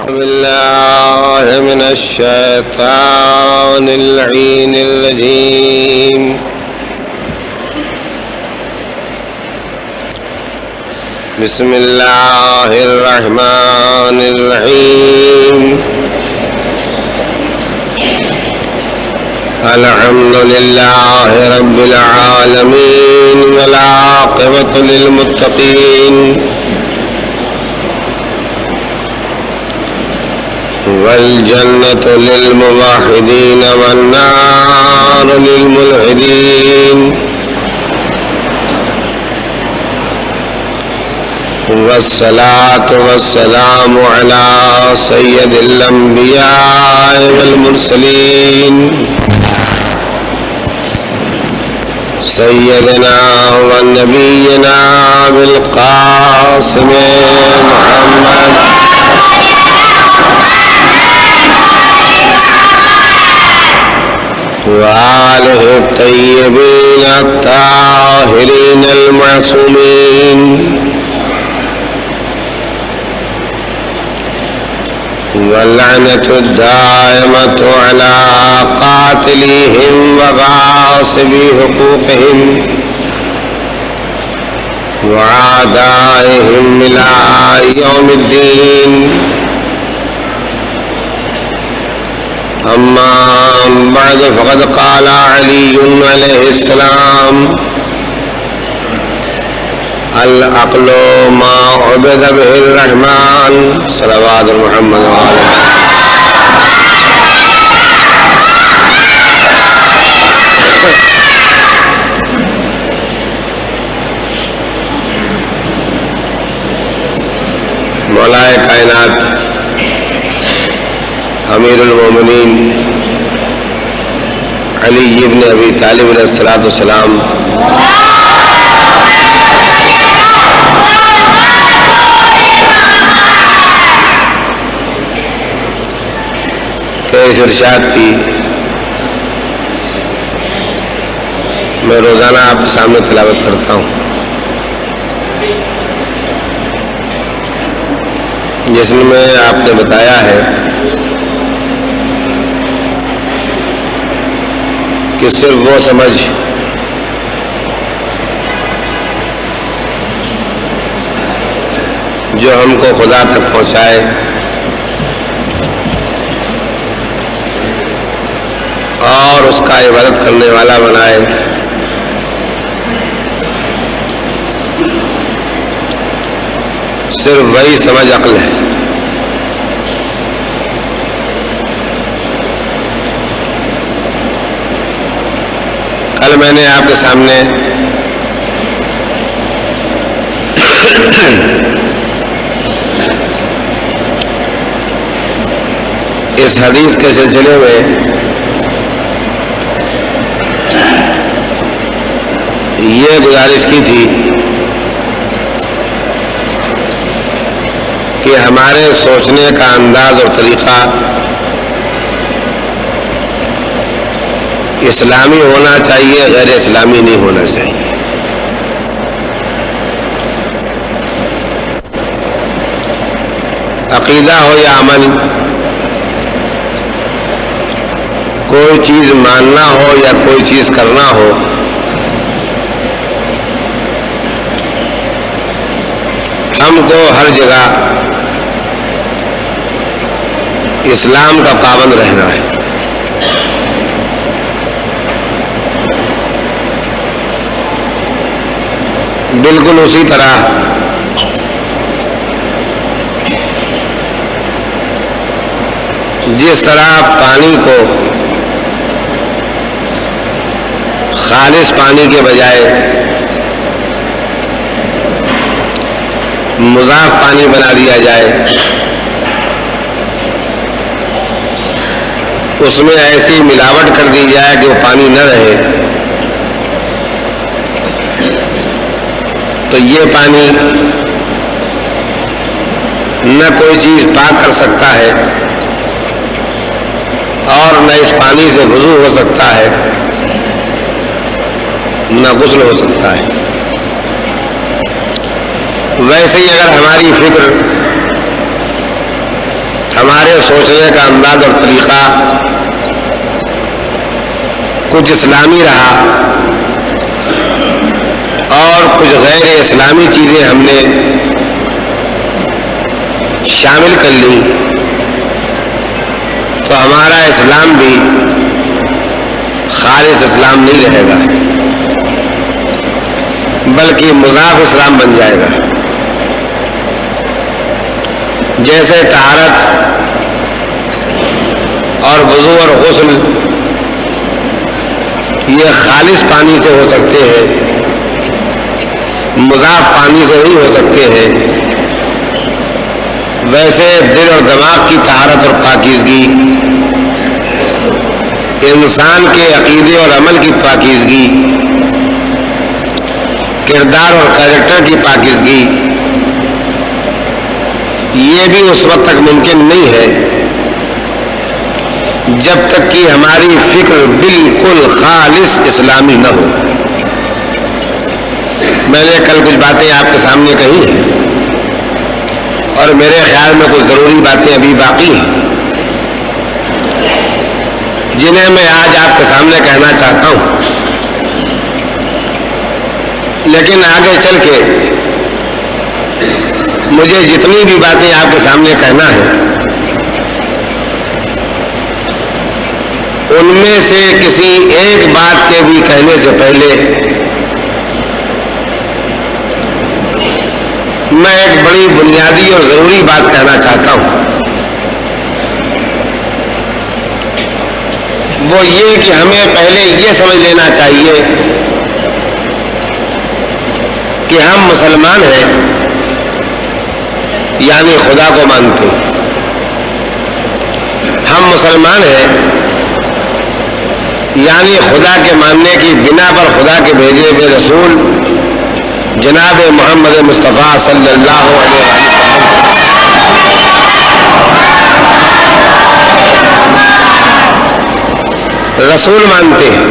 بالله من الشيطان اللعين الرجيم بسم الله الرحمن الرحيم الحمد لله رب العالمين والعاقبة للمتقين والجنة للموحدين والنار للملحدين والصلاة والسلام على سيد الأنبياء والمرسلين سيدنا ونبينا بالقاسم محمد وآله الطيبين الطاهرين المعصومين واللعنة الدائمة على قاتليهم وغاصبي حقوقهم وعدائهم إلى يوم الدين. أما بعد فقد قال علي عليه السلام العقل ما عبد به الرحمن صلوات محمد وآله. مولا کائنات امیر المومنین علی ابن ابی طالب علیہ السلام کے اس ارشاد کی میں روزانہ آپ کے سامنے تلاوت کرتا ہوں، جس میں آپ نے بتایا ہے کہ صرف وہ سمجھ جو ہم کو خدا تک پہنچائے اور اس کا عبادت کرنے والا بنائے، صرف وہی سمجھ عقل ہے. کل میں نے آپ کے سامنے اس حدیث کے سلسلے میں یہ گزارش کی تھی کہ ہمارے سوچنے کا انداز اور طریقہ اسلامی ہونا چاہیے، غیر اسلامی نہیں ہونا چاہیے. عقیدہ ہو یا عمل، کوئی چیز ماننا ہو یا کوئی چیز کرنا ہو، ہم کو ہر جگہ اسلام کا پابند رہنا ہے. بالکل اسی طرح جس طرح پانی کو خالص پانی کے بجائے مضاف پانی بنا دیا جائے، اس میں ایسی ملاوٹ کر دی جائے کہ وہ پانی نہ رہے، تو یہ پانی نہ کوئی چیز پاک کر سکتا ہے اور نہ اس پانی سے وضو ہو سکتا ہے، نہ غسل ہو سکتا ہے. ویسے ہی اگر ہماری فکر ہمارے سوچنے کا انداز اور طریقہ کچھ اسلامی رہا اور کچھ غیر اسلامی چیزیں ہم نے شامل کر لی تو ہمارا اسلام بھی خالص اسلام نہیں رہے گا، بلکہ مضاف اسلام بن جائے گا۔ جیسے طہارت اور وضو اور غسل یہ خالص پانی سے ہو سکتے ہیں، مضاف پانی سے نہیں ہو سکتے ہیں، ویسے دل اور دماغ کی طہارت اور پاکیزگی، انسان کے عقیدے اور عمل کی پاکیزگی، کردار اور کیریکٹر کی پاکیزگی، یہ بھی اس وقت تک ممکن نہیں ہے جب تک کہ ہماری فکر بالکل خالص اسلامی نہ ہو۔ میں نے کل کچھ باتیں آپ کے سامنے کہی ہیں اور میرے خیال میں کچھ ضروری باتیں ابھی باقی ہیں جنہیں میں آج آپ کے سامنے کہنا چاہتا ہوں، لیکن آگے چل کے مجھے جتنی بھی باتیں آپ کے سامنے کہنا ہے ان میں سے کسی ایک بات کے بھی کہنے سے پہلے میں ایک بڑی بنیادی اور ضروری بات کہنا چاہتا ہوں، وہ یہ کہ ہمیں پہلے یہ سمجھ لینا چاہیے کہ ہم مسلمان ہیں یعنی خدا کو مانتے ہیں، ہم مسلمان ہیں یعنی خدا کے ماننے کی بنا پر خدا کے بھیجے ہوئے رسول جناب محمد مصطفیٰ صلی اللہ علیہ وسلم رسول مانتے ہیں،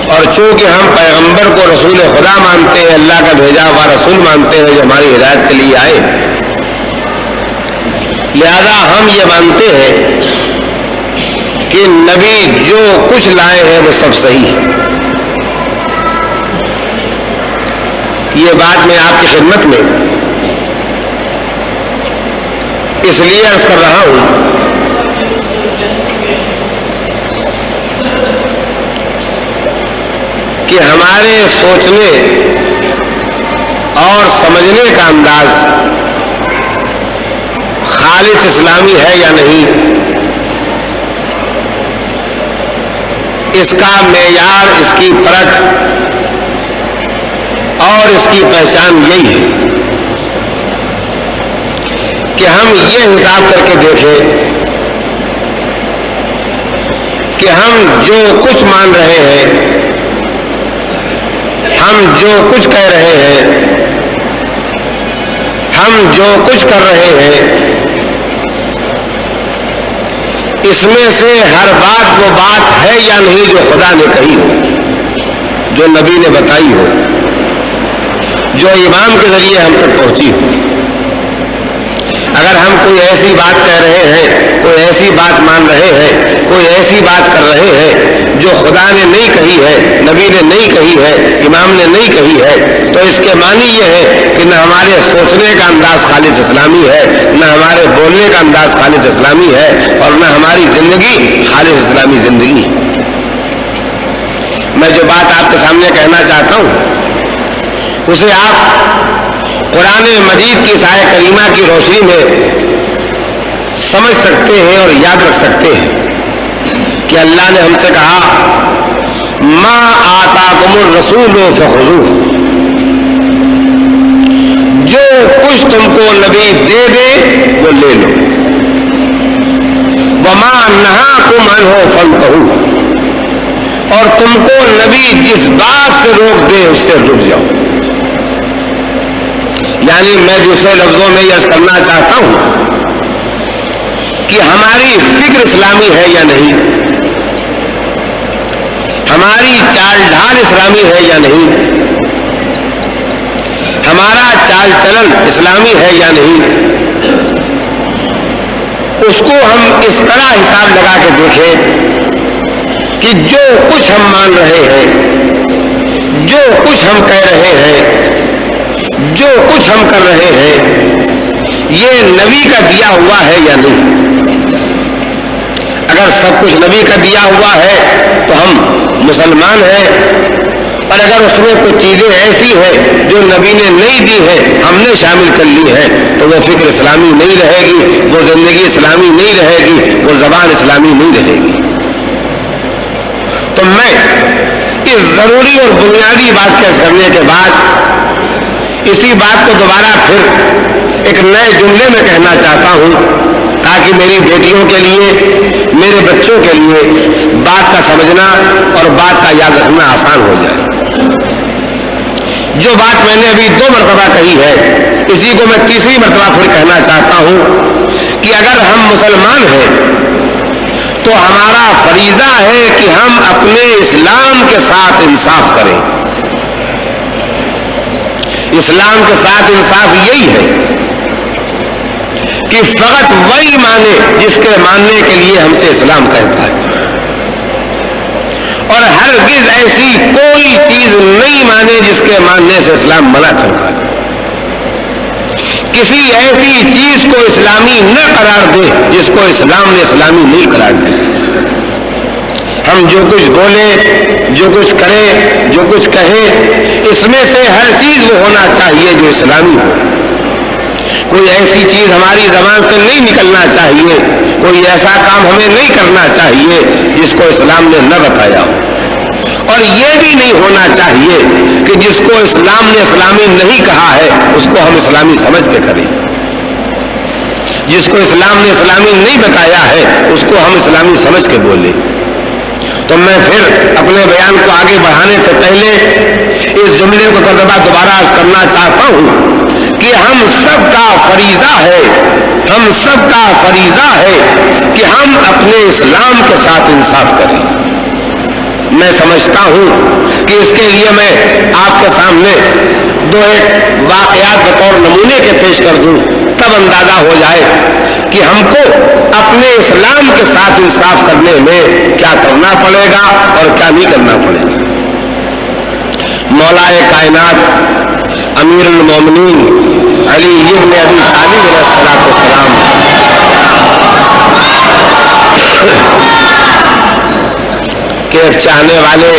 اور چونکہ ہم پیغمبر کو رسول خدا مانتے ہیں، اللہ کا بھیجا ہوا رسول مانتے ہیں جو ہماری ہدایت کے لیے آئے، لہذا ہم یہ مانتے ہیں کہ نبی جو کچھ لائے ہیں وہ سب صحیح ہے۔ یہ بات میں آپ کی خدمت میں اس لیے عرض کر رہا ہوں کہ ہمارے سوچنے اور سمجھنے کا انداز خالص اسلامی ہے یا نہیں، اس کا معیار، اس کی پرکھ اور اس کی پہچان یہی ہے کہ ہم یہ حساب کر کے دیکھیں کہ ہم جو کچھ مان رہے ہیں، ہم جو کچھ کہہ رہے ہیں، ہم جو کچھ کر رہے ہیں، اس میں سے ہر بات وہ بات ہے یا نہیں جو خدا نے کہی ہو، جو نبی نے بتائی ہو، جو امام کے ذریعے ہم تک پہنچی ہو۔ اگر ہم کوئی ایسی بات کہہ رہے ہیں، کوئی ایسی بات مان رہے ہیں، کوئی ایسی بات کر رہے ہیں جو خدا نے نہیں کہی ہے، نبی نے نہیں کہی ہے، امام نے نہیں کہی ہے، تو اس کے معنی یہ ہے کہ نہ ہمارے سوچنے کا انداز خالص اسلامی ہے، نہ ہمارے بولنے کا انداز خالص اسلامی ہے، اور نہ ہماری زندگی خالص اسلامی زندگی ہے۔ میں جو بات آپ کے سامنے کہنا چاہتا ہوں اسے آپ قرآن مجید کی سایہ کریمہ کی روشنی میں سمجھ سکتے ہیں اور یاد رکھ سکتے ہیں کہ اللہ نے ہم سے کہا ما آتاکم الرسول فخذوہ، جو کچھ تم کو نبی دے دے وہ لے لو، وما نہاکم عنہ فانتہوا، اور تم کو نبی جس بات سے روک دے اس سے رک جاؤ۔ یعنی میں دوسرے لفظوں میں یہ عرض کرنا چاہتا ہوں کہ ہماری فکر اسلامی ہے یا نہیں، ہماری چال ڈھال اسلامی ہے یا نہیں، ہمارا چال چلن اسلامی ہے یا نہیں، اس کو ہم اس طرح حساب لگا کے دیکھیں کہ جو کچھ ہم مان رہے ہیں، جو کچھ ہم کہہ رہے ہیں، جو کچھ ہم کر رہے ہیں، یہ نبی کا دیا ہوا ہے یا نہیں؟ اگر سب کچھ نبی کا دیا ہوا ہے تو ہم مسلمان ہیں، اور اگر اس میں کچھ چیزیں ایسی ہیں جو نبی نے نہیں دی ہے، ہم نے شامل کر لی ہے، تو وہ فکر اسلامی نہیں رہے گی، وہ زندگی اسلامی نہیں رہے گی، وہ زبان اسلامی نہیں رہے گی۔ تو میں اس ضروری اور بنیادی بات کے کرنے کے بعد اسی بات کو دوبارہ پھر ایک نئے جملے میں کہنا چاہتا ہوں، تاکہ میری بیٹیوں کے لیے، میرے بچوں کے لیے بات کا سمجھنا اور بات کا یاد رکھنا آسان ہو جائے۔ جو بات میں نے ابھی 2 مرتبہ کہی ہے، اسی کو میں تیسری مرتبہ پھر کہنا چاہتا ہوں کہ اگر ہم مسلمان ہیں تو ہمارا فریضہ ہے کہ ہم اپنے اسلام کے ساتھ انصاف کریں۔ اسلام کے ساتھ انصاف یہی ہے کہ فقط وہی مانے جس کے ماننے کے لیے ہم سے اسلام کہتا ہے، اور ہرگز ایسی کوئی چیز نہیں مانے جس کے ماننے سے اسلام منع کرتا ہے۔ کسی ایسی چیز کو اسلامی نہ قرار دے جس کو اسلام نے اسلامی نہیں قرار دیا۔ ہم جو کچھ بولیں، جو کچھ کریں، جو کچھ کہیں، اس میں سے ہر چیز وہ ہونا چاہیے جو اسلامی ہو۔ کوئی ایسی چیز ہماری زبان سے نہیں نکلنا چاہیے، کوئی ایسا کام ہمیں نہیں کرنا چاہیے جس کو اسلام نے نہ بتایا ہو، اور یہ بھی نہیں ہونا چاہیے کہ جس کو اسلام نے اسلامی نہیں کہا ہے اس کو ہم اسلامی سمجھ کے کریں۔ جس کو اسلام نے اسلامی نہیں بتایا ہے اس کو ہم اسلامی سمجھ کے بولیں۔ تو میں پھر اپنے بیان کو آگے بڑھانے سے پہلے اس جملے کو دوبارہ عرض کرنا چاہتا ہوں کہ ہم سب کا فریضہ ہے، ہم سب کا فریضہ ہے کہ ہم اپنے اسلام کے ساتھ انصاف کریں۔ میں سمجھتا ہوں کہ اس کے لیے میں آپ کے سامنے 2 واقعات بطور نمونے کے پیش کر دوں، تب اندازہ ہو جائے کہ ہم کو اپنے اسلام کے ساتھ انصاف کرنے میں کیا کرنا پڑے گا اور کیا نہیں کرنا پڑے گا۔ مولا کائنات امیر المومنین علی ابن ابی طالب علیہ السلام کے ایک چاہنے والے،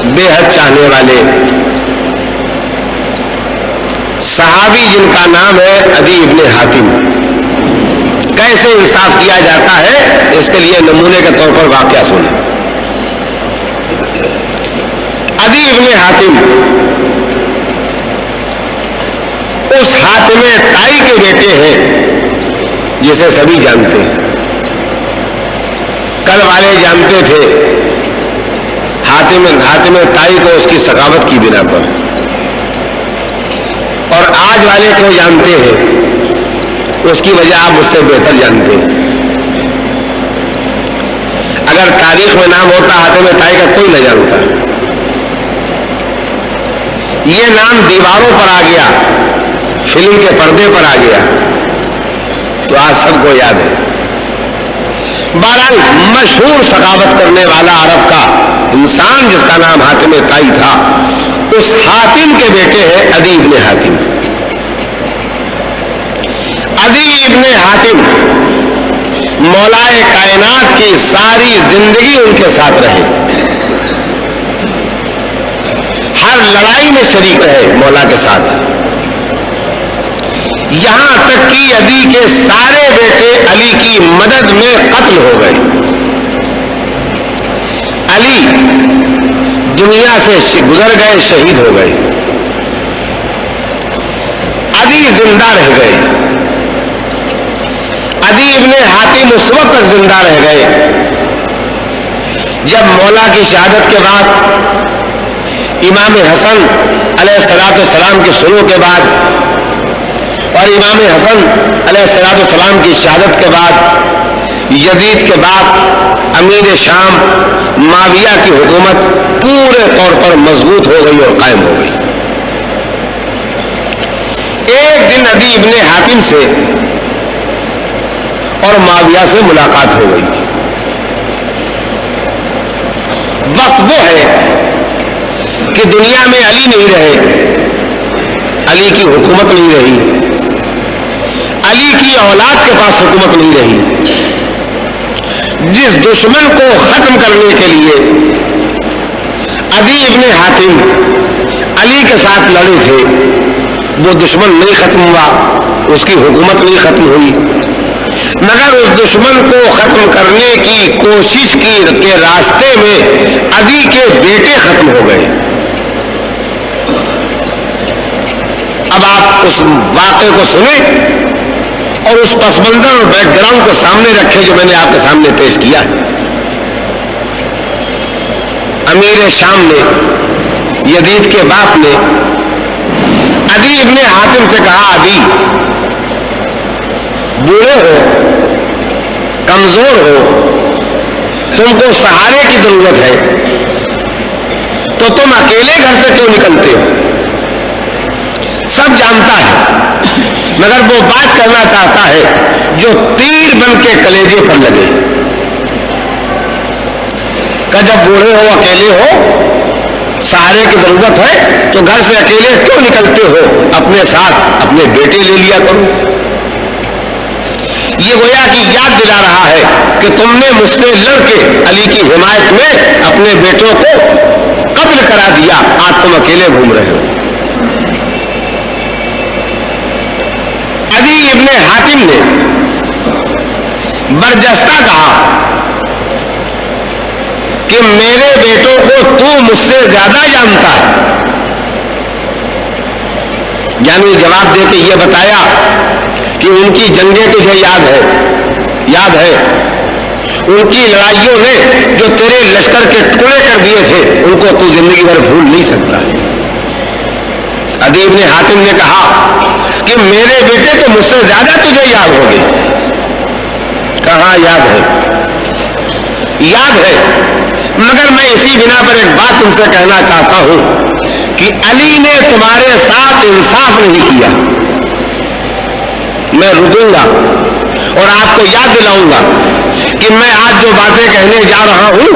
بے حد چاہنے والے صحابی جن کا نام ہے عدی ابن حاتم، کیسے انصاف کیا جاتا ہے اس کے لیے نمونے کے طور پر واقعہ سنیں۔ عدی ابن حاتم اس حاتم طائی کے بیٹے ہیں جسے سبھی جانتے ہیں، کل والے جانتے تھے حاتم طائی کو اس کی ثقافت کی بنا پر، اور آج والے کو جانتے ہیں، اس کی وجہ آپ مجھ سے بہتر جانتے ہیں۔ اگر تاریخ میں نام ہوتا حاتم طائی کا کوئی نہ جانتا، یہ نام دیواروں پر آ گیا، فلم کے پردے پر آ گیا تو آج سب کو یاد ہے۔ بہرحال مشہور ثقافت کرنے والا عرب کا انسان جس کا نام حاتم طائی تھا، اس حاتم کے بیٹے ہیں عدی ابن حاتم۔ عدی ابن حاتم مولا کائنات کی ساری زندگی ان کے ساتھ رہے، ہر لڑائی میں شریک رہے مولا کے ساتھ، یہاں تک کہ عدی کے سارے بیٹے علی کی مدد میں قتل ہو گئے۔ علی دنیا سے گزر گئے، شہید ہو گئے، عدی زندہ رہ گئے۔ عدی ابن حاتم اس وقت تک زندہ رہ گئے جب مولا کی شہادت کے بعد امام حسن علیہ السلام کی شروع کے بعد اور امام حسن علیہ السلام کی شہادت کے بعد یزید کے بعد امیر شام معاویہ کی حکومت پورے طور پر مضبوط ہو گئی اور قائم ہو گئی۔ ایک دن عدی ابن حاتم سے اور معاویہ سے ملاقات ہو گئی. وقت وہ ہے کہ دنیا میں علی نہیں رہے، علی کی حکومت نہیں رہی، علی کی اولاد کے پاس حکومت نہیں رہی. جس دشمن کو ختم کرنے کے لیے عدی ابن حاتم علی کے ساتھ لڑے تھے، وہ دشمن نہیں ختم ہوا، اس کی حکومت نہیں ختم ہوئی، مگر اس دشمن کو ختم کرنے کی کوشش کی کے راستے میں عدی کے بیٹے ختم ہو گئے. اب آپ اس واقعے کو سنیں اور اس پس منظر اور بیک گراؤنڈ کو سامنے رکھیں جو میں نے آپ کے سامنے پیش کیا ہے. امیر شام نے، یزید کے باپ نے عدی ابن حاتم سے کہا، عدی بوڑھے ہو، کمزور ہو، تم کو سہارے کی ضرورت ہے، تو تم اکیلے گھر سے کیوں نکلتے ہو؟ سب جانتا ہے، مگر وہ بات کرنا چاہتا ہے جو تیر بن کے کلیجے پر لگے. کہ جب بوڑھے ہو، اکیلے ہو، سہارے کی ضرورت ہے، تو گھر سے اکیلے کیوں نکلتے ہو؟ اپنے ساتھ اپنے بیٹے لے لیا کرو. یہ گویا کہ یاد دلا رہا ہے کہ تم نے مجھ سے لڑ کے علی کی حمایت میں اپنے بیٹوں کو قتل کرا دیا، آج تم اکیلے گھوم رہے ہو. عدی ابن حاتم نے برجستہ کہا کہ میرے بیٹوں کو تو مجھ سے زیادہ جانتا ہے. یعنی جواب دے کے یہ بتایا کہ ان کی جنگیں تجھے یاد ہے، ان کی لڑائیوں نے جو تیرے لشکر کے ٹکڑے کر دیے تھے ان کو تو زندگی بھر بھول نہیں سکتا. عدی ابن حاتم نے کہا کہ میرے بیٹے تو مجھ سے زیادہ تجھے یاد ہو گئے. کہاں یاد ہے، مگر میں اسی بنا پر ایک بات تم سے کہنا چاہتا ہوں کہ علی نے تمہارے ساتھ انصاف نہیں کیا. میں رکوں گا اور آپ کو یاد دلاؤں گا کہ میں آج جو باتیں کہنے جا رہا ہوں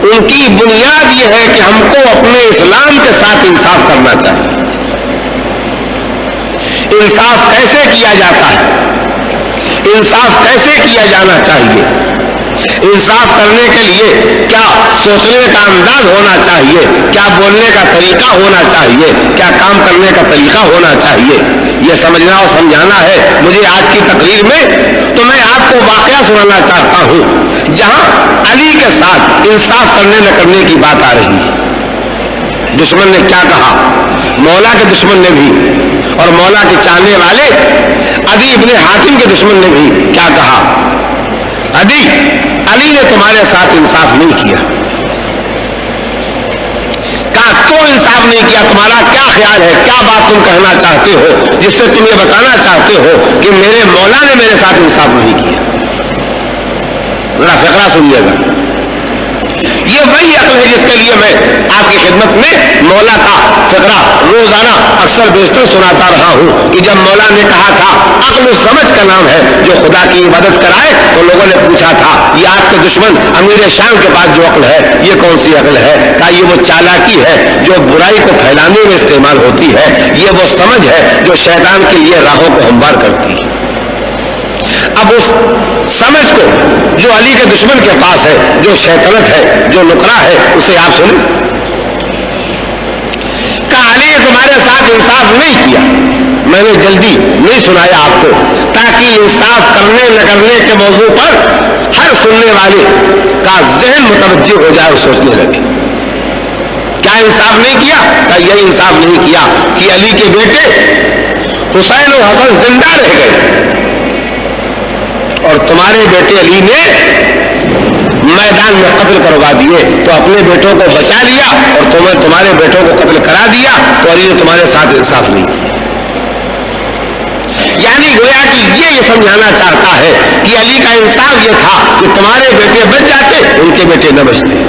ان کی بنیاد یہ ہے کہ ہم کو اپنے اسلام کے ساتھ انصاف کرنا چاہیے. انصاف کیسے کیا جاتا ہے، انصاف کیسے کیا جانا چاہیے، انصاف کرنے کے لیے کیا سوچنے کا انداز ہونا چاہیے، کیا بولنے کا طریقہ ہونا چاہیے، کیا کام کرنے کا طریقہ ہونا چاہیے، یہ سمجھنا اور سمجھانا ہے مجھے آج کی تقریر میں. تو میں آپ کو واقعہ سنانا چاہتا ہوں جہاں علی کے ساتھ انصاف کرنے نہ کرنے کی بات آ رہی ہے. دشمن نے کیا کہا، مولا کے دشمن نے بھی اور مولا کے چاہنے والے عدی ابن حاتم کے دشمن نے بھی کیا کہا، علی نے تمہارے ساتھ انصاف نہیں کیا. کہا کیوں انصاف نہیں کیا، تمہارا کیا خیال ہے، کیا بات تم کہنا چاہتے ہو جس سے تم یہ بتانا چاہتے ہو کہ میرے مولا نے میرے ساتھ انصاف نہیں کیا. ذرا فقرہ سنیے گا. یہ وہی عقل ہے جس کے لیے میں آپ کی خدمت میں مولا کا فقرہ روزانہ اکثر بیشتر سناتا رہا ہوں کہ جب مولا نے کہا تھا عقل و سمجھ کا نام ہے جو خدا کی عبادت کرائے، تو لوگوں نے پوچھا تھا یہ آپ کے دشمن امیر شام کے پاس جو عقل ہے یہ کون سی عقل ہے؟ کہا یہ وہ چالاکی ہے جو برائی کو پھیلانے میں استعمال ہوتی ہے، یہ وہ سمجھ ہے جو شیطان کے لیے راہوں کو ہموار کرتی ہے. اب اس سمجھ کو جو علی کے دشمن کے پاس ہے، جو شیطنت ہے، جو نکرا ہے، اسے آپ سنیں. کہا علی نے تمہارے ساتھ انصاف نہیں کیا. میں نے جلدی نہیں سنایا آپ کو تاکہ انصاف کرنے نہ کرنے کے موضوع پر ہر سننے والے کا ذہن متوجہ ہو جائے اور سوچنے لگے. کیا انصاف نہیں کیا؟ کہا یہ انصاف نہیں کیا کہ علی کے بیٹے حسین و حسن زندہ رہ گئے اور تمہارے بیٹے علی نے میدان میں قتل کروا دیے، تو اپنے بیٹوں کو بچا لیا اور تمہارے بیٹوں کو قتل کرا دیا، تو علی نے تمہارے ساتھ انصاف نہیں کیا. یعنی گویا کہ یہ سمجھانا چاہتا ہے کہ علی کا انصاف یہ تھا کہ تمہارے بیٹے بچ جاتے، ان کے بیٹے نہ بچتے.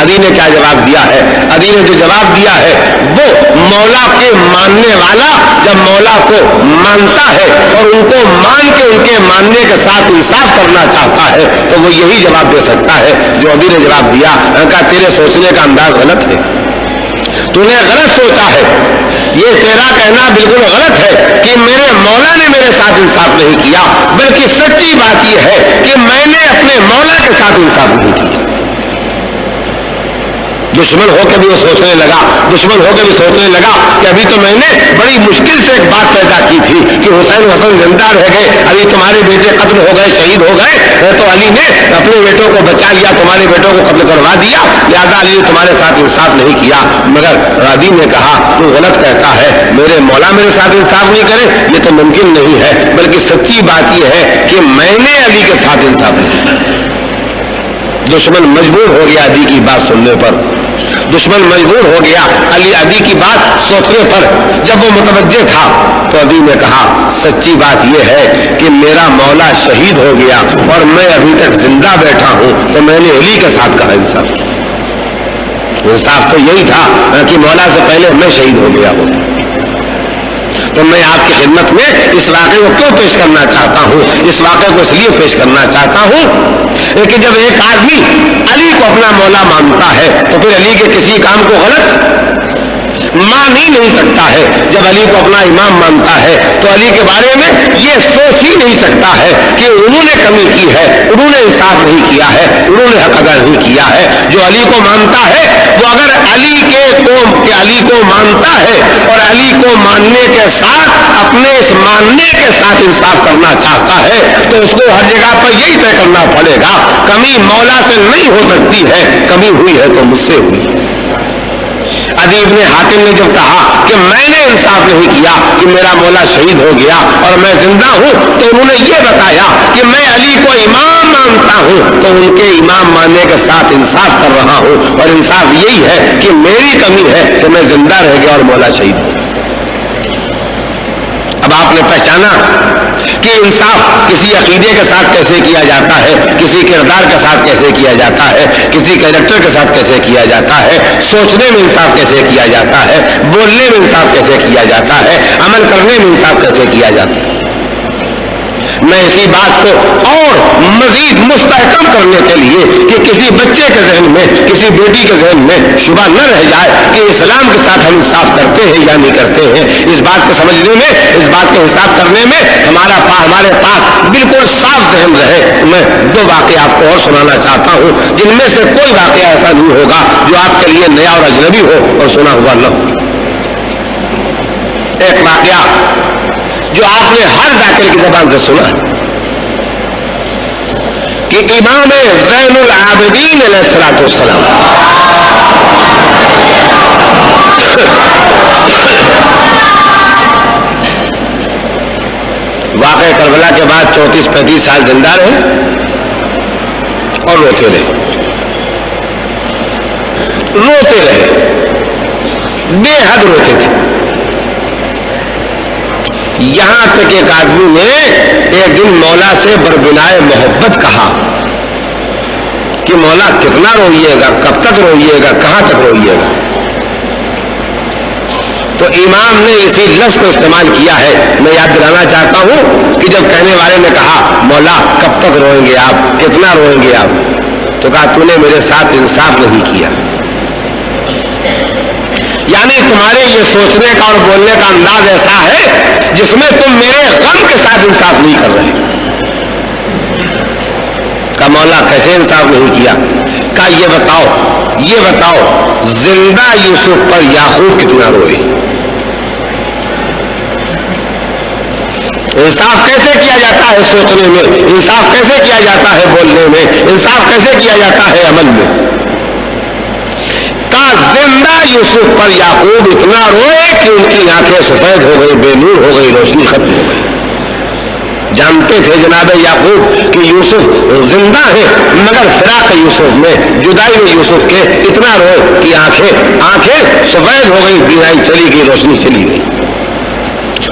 علی نے کیا جواب دیا ہے؟ علی نے جو جواب دیا ہے وہ مولا کے ماننے والا جب مولا کو مانتا ہے اور ان کو مان کے ان کے ماننے کے ساتھ انصاف کرنا چاہتا ہے تو وہ یہی جواب دے سکتا ہے جو علی نے جواب دیا. کہا تیرے سوچنے کا انداز غلط ہے, تو نے غلط سوچا ہے. یہ تیرا کہنا بالکل غلط ہے کہ میرے مولا نے میرے ساتھ انصاف نہیں کیا, بلکہ سچی بات یہ ہے کہ میں نے اپنے مولا کے ساتھ انصاف نہیں کیا. دشمن ہو کے بھی وہ سوچنے لگا, دشمن ہو کے بھی سوچنے لگا کہ ابھی تو میں نے بڑی مشکل سے ایک بات پیدا کی تھی کہ حسین حسن زندہ رہ گئے, ابھی تمہارے بیٹے قتل ہو گئے, شہید ہو گئے, تو علی نے اپنے بیٹوں کو بچا لیا, تمہارے بیٹوں کو قتل کروا دیا, لہذا علی نے تمہارے ساتھ انصاف نہیں کیا. مگر علی نے کہا تو غلط کہتا ہے, میرے مولا میرے ساتھ انصاف نہیں کرے یہ تو ممکن نہیں ہے, بلکہ سچی بات یہ ہے کہ میں نے علی کے ساتھ انصاف نہیں کیا. دشمن مجبور ہو گیا علی کی بات سننے پر, دشمن مجبور ہو گیا علی کی بات سوچنے پر. جب وہ متوجہ تھا تو علی نے کہا سچی بات یہ ہے کہ میرا مولا شہید ہو گیا اور میں ابھی تک زندہ بیٹھا ہوں, تو میں نے علی کے ساتھ کہا انصاف. انصاف تو یہی تھا کہ مولا سے پہلے میں شہید ہو گیا ہوں. تو میں آپ کی خدمت میں اس واقعے کو کیوں پیش کرنا چاہتا ہوں؟ اس واقعے کو اس لیے پیش کرنا چاہتا ہوں کہ جب ایک آدمی علی کو اپنا مولا مانتا ہے تو پھر علی کے کسی کام کو غلط مان ہی نہیں سکتا ہے. جب علی کو اپنا امام مانتا ہے تو علی کے بارے میں یہ سوچ ہی نہیں سکتا ہے کہ انہوں نے کمی کی ہے, انہوں نے انصاف نہیں کیا ہے, انہوں نے حق ادا نہیں کیا ہے. جو علی کو مانتا ہے وہ اگر علی کو مانتا ہے اور علی کو ماننے کے ساتھ اپنے اس ماننے کے ساتھ انصاف کرنا چاہتا ہے تو اس کو ہر جگہ پر یہی طے کرنا پڑے گا کمی مولا سے نہیں ہو سکتی ہے, کمی ہوئی ہے تو مجھ سے ہوئی. عدی ابن حاتم نے جب کہا کہ میں نے انصاف نہیں کیا کہ میرا مولا شہید ہو گیا اور میں زندہ ہوں, تو انہوں نے یہ بتایا کہ میں علی کو امام مانتا ہوں تو ان کے امام ماننے کے ساتھ انصاف کر رہا ہوں, اور انصاف یہی ہے کہ میری کمی ہے کہ میں زندہ رہ گیا اور مولا شہید ہو. اب آپ نے پہچانا کہ انصاف کسی عقیدے کے ساتھ کیسے کیا جاتا ہے, کسی کردار کے ساتھ کیسے کیا جاتا ہے, کسی کیریکٹر کے ساتھ کیسے کیا جاتا ہے, سوچنے میں انصاف کیسے کیا جاتا ہے, بولنے میں انصاف کیسے کیا جاتا ہے, عمل کرنے میں انصاف کیسے کیا جاتا ہے. میں اسی بات کو اور مزید مستحکم کرنے کے لیے کہ کسی بچے کے ذہن میں, کسی بیٹی کے ذہن میں شبہ نہ رہ جائے کہ اسلام کے ساتھ ہم انصاف کرتے ہیں یا نہیں کرتے ہیں, اس بات کو سمجھنے میں, اس بات کو حساب کرنے میں ہمارے پاس بالکل صاف ذہن رہے. میں دو واقعے آپ کو اور سنانا چاہتا ہوں جن میں سے کوئی واقعہ ایسا نہیں ہوگا جو آپ کے لیے نیا اور اجنبی ہو اور سنا ہوا نہ ہو. ایک واقعہ جو آپ نے ہر ذاکر کی زبان سے سنا کہ امام زین العابدین علیہ الصلوۃ والسلام واقعہ کربلا کے بعد 34-35 سال زندہ رہے اور روتے رہے, بے حد روتے تھے. یہاں تک ایک آدمی نے ایک دن مولا سے بربنائے محبت کہا کہ مولا کتنا روئیے گا, کب تک روئیے گا, کہاں تک روئیے گا. تو امام نے اسی لفظ کو استعمال کیا ہے. میں یاد دلانا چاہتا ہوں کہ جب کہنے والے نے کہا مولا کب تک روئیں گے آپ, کتنا روئیں گے آپ, تو کہا تو نے میرے ساتھ انصاف نہیں کیا. یعنی تمہارے یہ سوچنے کا اور بولنے کا انداز ایسا ہے جس میں تم میرے غم کے ساتھ انصاف نہیں کر رہے. کہا مولا کیسے انصاف نہیں کیا؟ کہا یہ بتاؤ زندہ یوسف پر یعقوب کتنا روئے. انصاف کیسے کیا جاتا ہے سوچنے میں, انصاف کیسے کیا جاتا ہے بولنے میں, انصاف کیسے کیا جاتا ہے عمل میں. زندہ یوسف پر یعقوب اتنا روئے کہ ان کی آنکھیں سفید ہو گئی, بے نور ہو گئی, روشنی ختم ہو گئی. جانتے تھے جناب یعقوب کہ یوسف زندہ ہے, مگر فراق یوسف میں, جدائی میں یوسف کے اتنا روئے کہ آنکھیں سفید ہو گئی, بینائی چلی گئی, روشنی چلی گئی.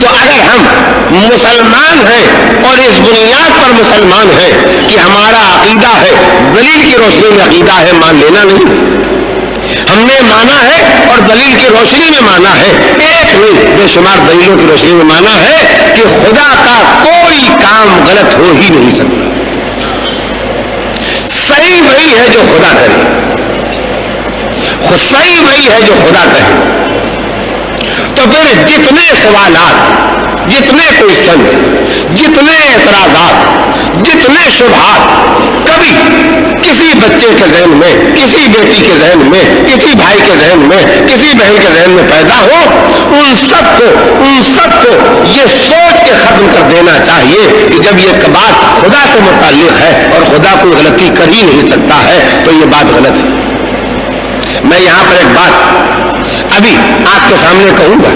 تو اگر ہم مسلمان ہیں اور اس بنیاد پر مسلمان ہیں کہ ہمارا عقیدہ ہے دلیل کی روشنی میں عقیدہ ہے، مان لینا نہیں، ہم نے مانا ہے اور دلیل کی روشنی میں مانا ہے، ایک نہیں بے شمار دلیلوں کی روشنی میں مانا ہے کہ خدا کا کوئی کام غلط ہو ہی نہیں سکتا، صحیح وہی ہے جو خدا کرے، صحیح وہی ہے جو خدا کہے۔ تو پھر جتنے سوالات، جتنے کوئسچن، جتنے اعتراضات، جتنے شبہات کبھی کسی بچے کے ذہن میں، کسی بیٹی کے ذہن میں، کسی بھائی کے ذہن میں، کسی بہن کے ذہن میں پیدا ہو، ان سب کو یہ سوچ کے ختم کر دینا چاہیے کہ جب یہ بات خدا سے متعلق ہے اور خدا کوئی غلطی کر ہی نہیں سکتا ہے تو یہ بات غلط ہے۔ میں یہاں پر ایک بات ابھی آپ کے سامنے کہوں گا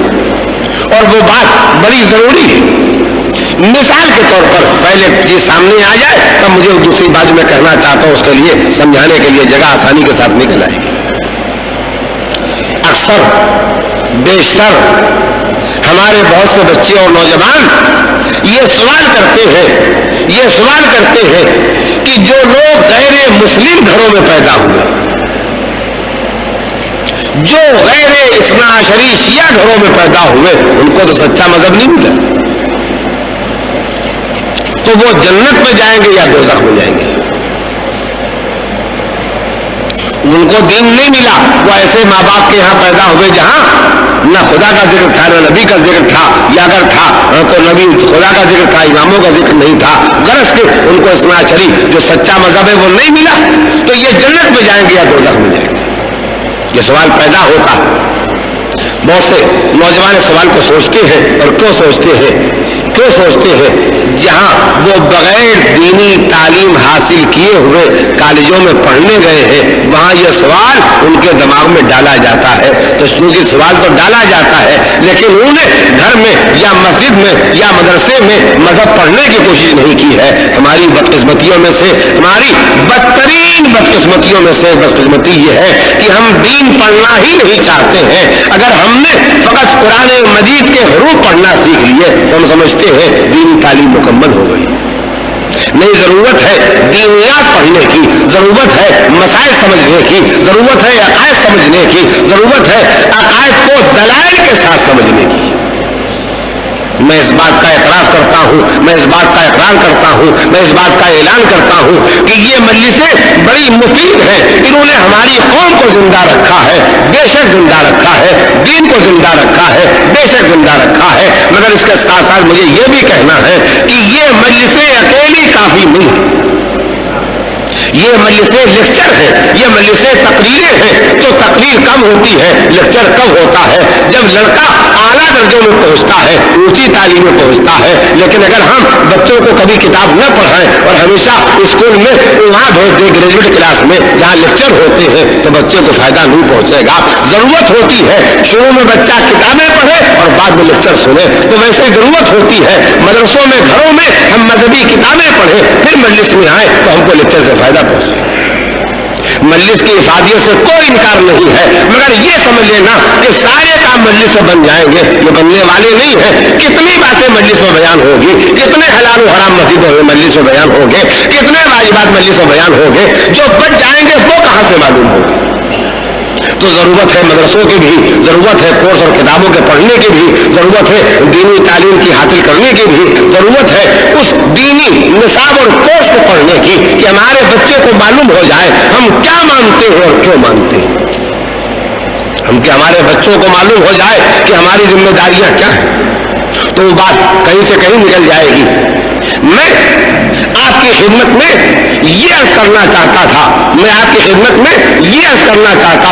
اور وہ بات بڑی ضروری ہے، مثال کے طور پر پہلے چیز سامنے آ جائے تب مجھے دوسری بات میں کہنا چاہتا ہوں، اس کے لیے سمجھانے کے لیے جگہ آسانی کے ساتھ نکل آئے گی۔ اکثر بیشتر ہمارے بہت سے بچے اور نوجوان یہ سوال کرتے ہیں کہ جو لوگ غیر مسلم گھروں میں پیدا ہوئے، جو غیر اثنا عشری شیعہ گھروں میں پیدا ہوئے، ان کو تو سچا مذہب نہیں ملا، تو وہ جنت میں جائیں گے یا دوزخ میں جائیں گے؟ ان کو دین نہیں ملا، وہ ایسے ماں باپ کے یہاں پیدا ہوئے جہاں نہ خدا کا ذکر تھا، نہ نبی کا ذکر تھا، یا اگر تھا تو نبی خدا کا ذکر تھا، اماموں کا ذکر نہیں تھا، غرض کہ ان کو اثنا عشری جو سچا مذہب ہے وہ نہیں ملا، تو یہ جنت میں جائیں گے یا دوزخ میں جائیں گے؟ یہ سوال پیدا ہوتا ہے۔ بہت سے نوجوان اس سوال کو سوچتے ہیں، اور کیوں سوچتے ہیں؟ جہاں وہ بغیر دینی تعلیم حاصل کیے ہوئے کالجوں میں پڑھنے گئے ہیں، وہاں یہ سوال ان کے دماغ میں ڈالا جاتا ہے، تو کیونکہ سوال تو ڈالا جاتا ہے لیکن انہوں نے گھر میں یا مسجد میں یا مدرسے میں مذہب پڑھنے کی کوشش نہیں کی ہے۔ ہماری بدقسمتیوں میں سے، ہماری بدترین بدقسمتیوں میں سے بدقسمتی یہ ہے کہ ہم دین پڑھنا ہی نہیں چاہتے ہیں۔ اگر ہم نے فقط قرآن مجید کے حروف پڑھنا سیکھ لیے تو ہم سمجھتے ہیں دینی تعلیم مکمل ہو گئی۔ نہیں، ضرورت ہے دینیات پڑھنے کی، ضرورت ہے مسائل سمجھنے کی، ضرورت ہے عقائد سمجھنے کی، ضرورت ہے عقائد کو دلائل کے ساتھ سمجھنے کی۔ میں اس بات کا اعتراف کرتا ہوں، میں اس بات کا اقرار کرتا ہوں، میں اس بات کا اعلان کرتا ہوں کہ یہ مجلسیں بڑی مفید ہیں، انہوں نے ہماری قوم کو زندہ رکھا ہے، بے شک زندہ رکھا ہے، دین کو زندہ رکھا ہے، بے شک زندہ رکھا ہے، مگر اس کے ساتھ ساتھ مجھے یہ بھی کہنا ہے کہ یہ مجلسیں اکیلی کافی نہیں ہیں، یہ مجلسیں لیکچر ہیں، یہ مجلسیں تقریریں ہیں، تو تقریر کم ہوتی ہے، لیکچر کم ہوتا ہے جب لڑکا اعلیٰ درجوں میں پہنچتا ہے، اونچی تعلیم میں پہنچتا ہے۔ لیکن اگر ہم بچوں کو کبھی کتاب نہ پڑھائیں اور ہمیشہ اسکول میں وہاں بھیج دیں گریجویٹ کلاس میں جہاں لیکچر ہوتے ہیں، تو بچے کو فائدہ نہیں پہنچے گا۔ ضرورت ہوتی ہے شروع میں بچہ کتابیں پڑھے اور بعد میں لیکچر سنے، تو ویسے ضرورت ہوتی ہے مدرسوں میں، گھروں میں ہم مذہبی کتابیں پڑھیں، پھر مجلس میں آئیں تو ہم کو لیکچر سے فائدہ پہنچے۔ مجلس کی افادیت سے کوئی انکار نہیں ہے، مگر یہ سمجھ لینا کہ سارے کام مجلس سے بن جائیں گے، یہ بننے والے نہیں ہیں۔ کتنی باتیں مجلس میں بیان ہوگی، کتنے حلال و حرام مسجدوں میں مجلس میں بیان ہوں گے، کتنے واجبات مجلس میں بیان ہوں گے، جو بچ جائیں گے وہ کہاں سے معلوم ہوگی؟ تو ضرورت ہے مدرسوں کی بھی، ضرورت ہے کورس اور کتابوں کے پڑھنے کی بھی، ضرورت ہے دینی تعلیم کی حاصل کرنے کی بھی، ضرورت ہے اس دینی نصاب اور کورس کو پڑھنے کی کہ ہمارے بچے کو معلوم ہو جائے ہم کیا مانتے ہیں اور کیوں مانتے ہیں، ہمارے بچوں کو معلوم ہو جائے کہ ہماری ذمہ داریاں کیا ہیں، تو وہ بات کہیں سے کہیں نکل جائے گی۔ میں آپ کی خدمت میں یہ عرض کرنا چاہتا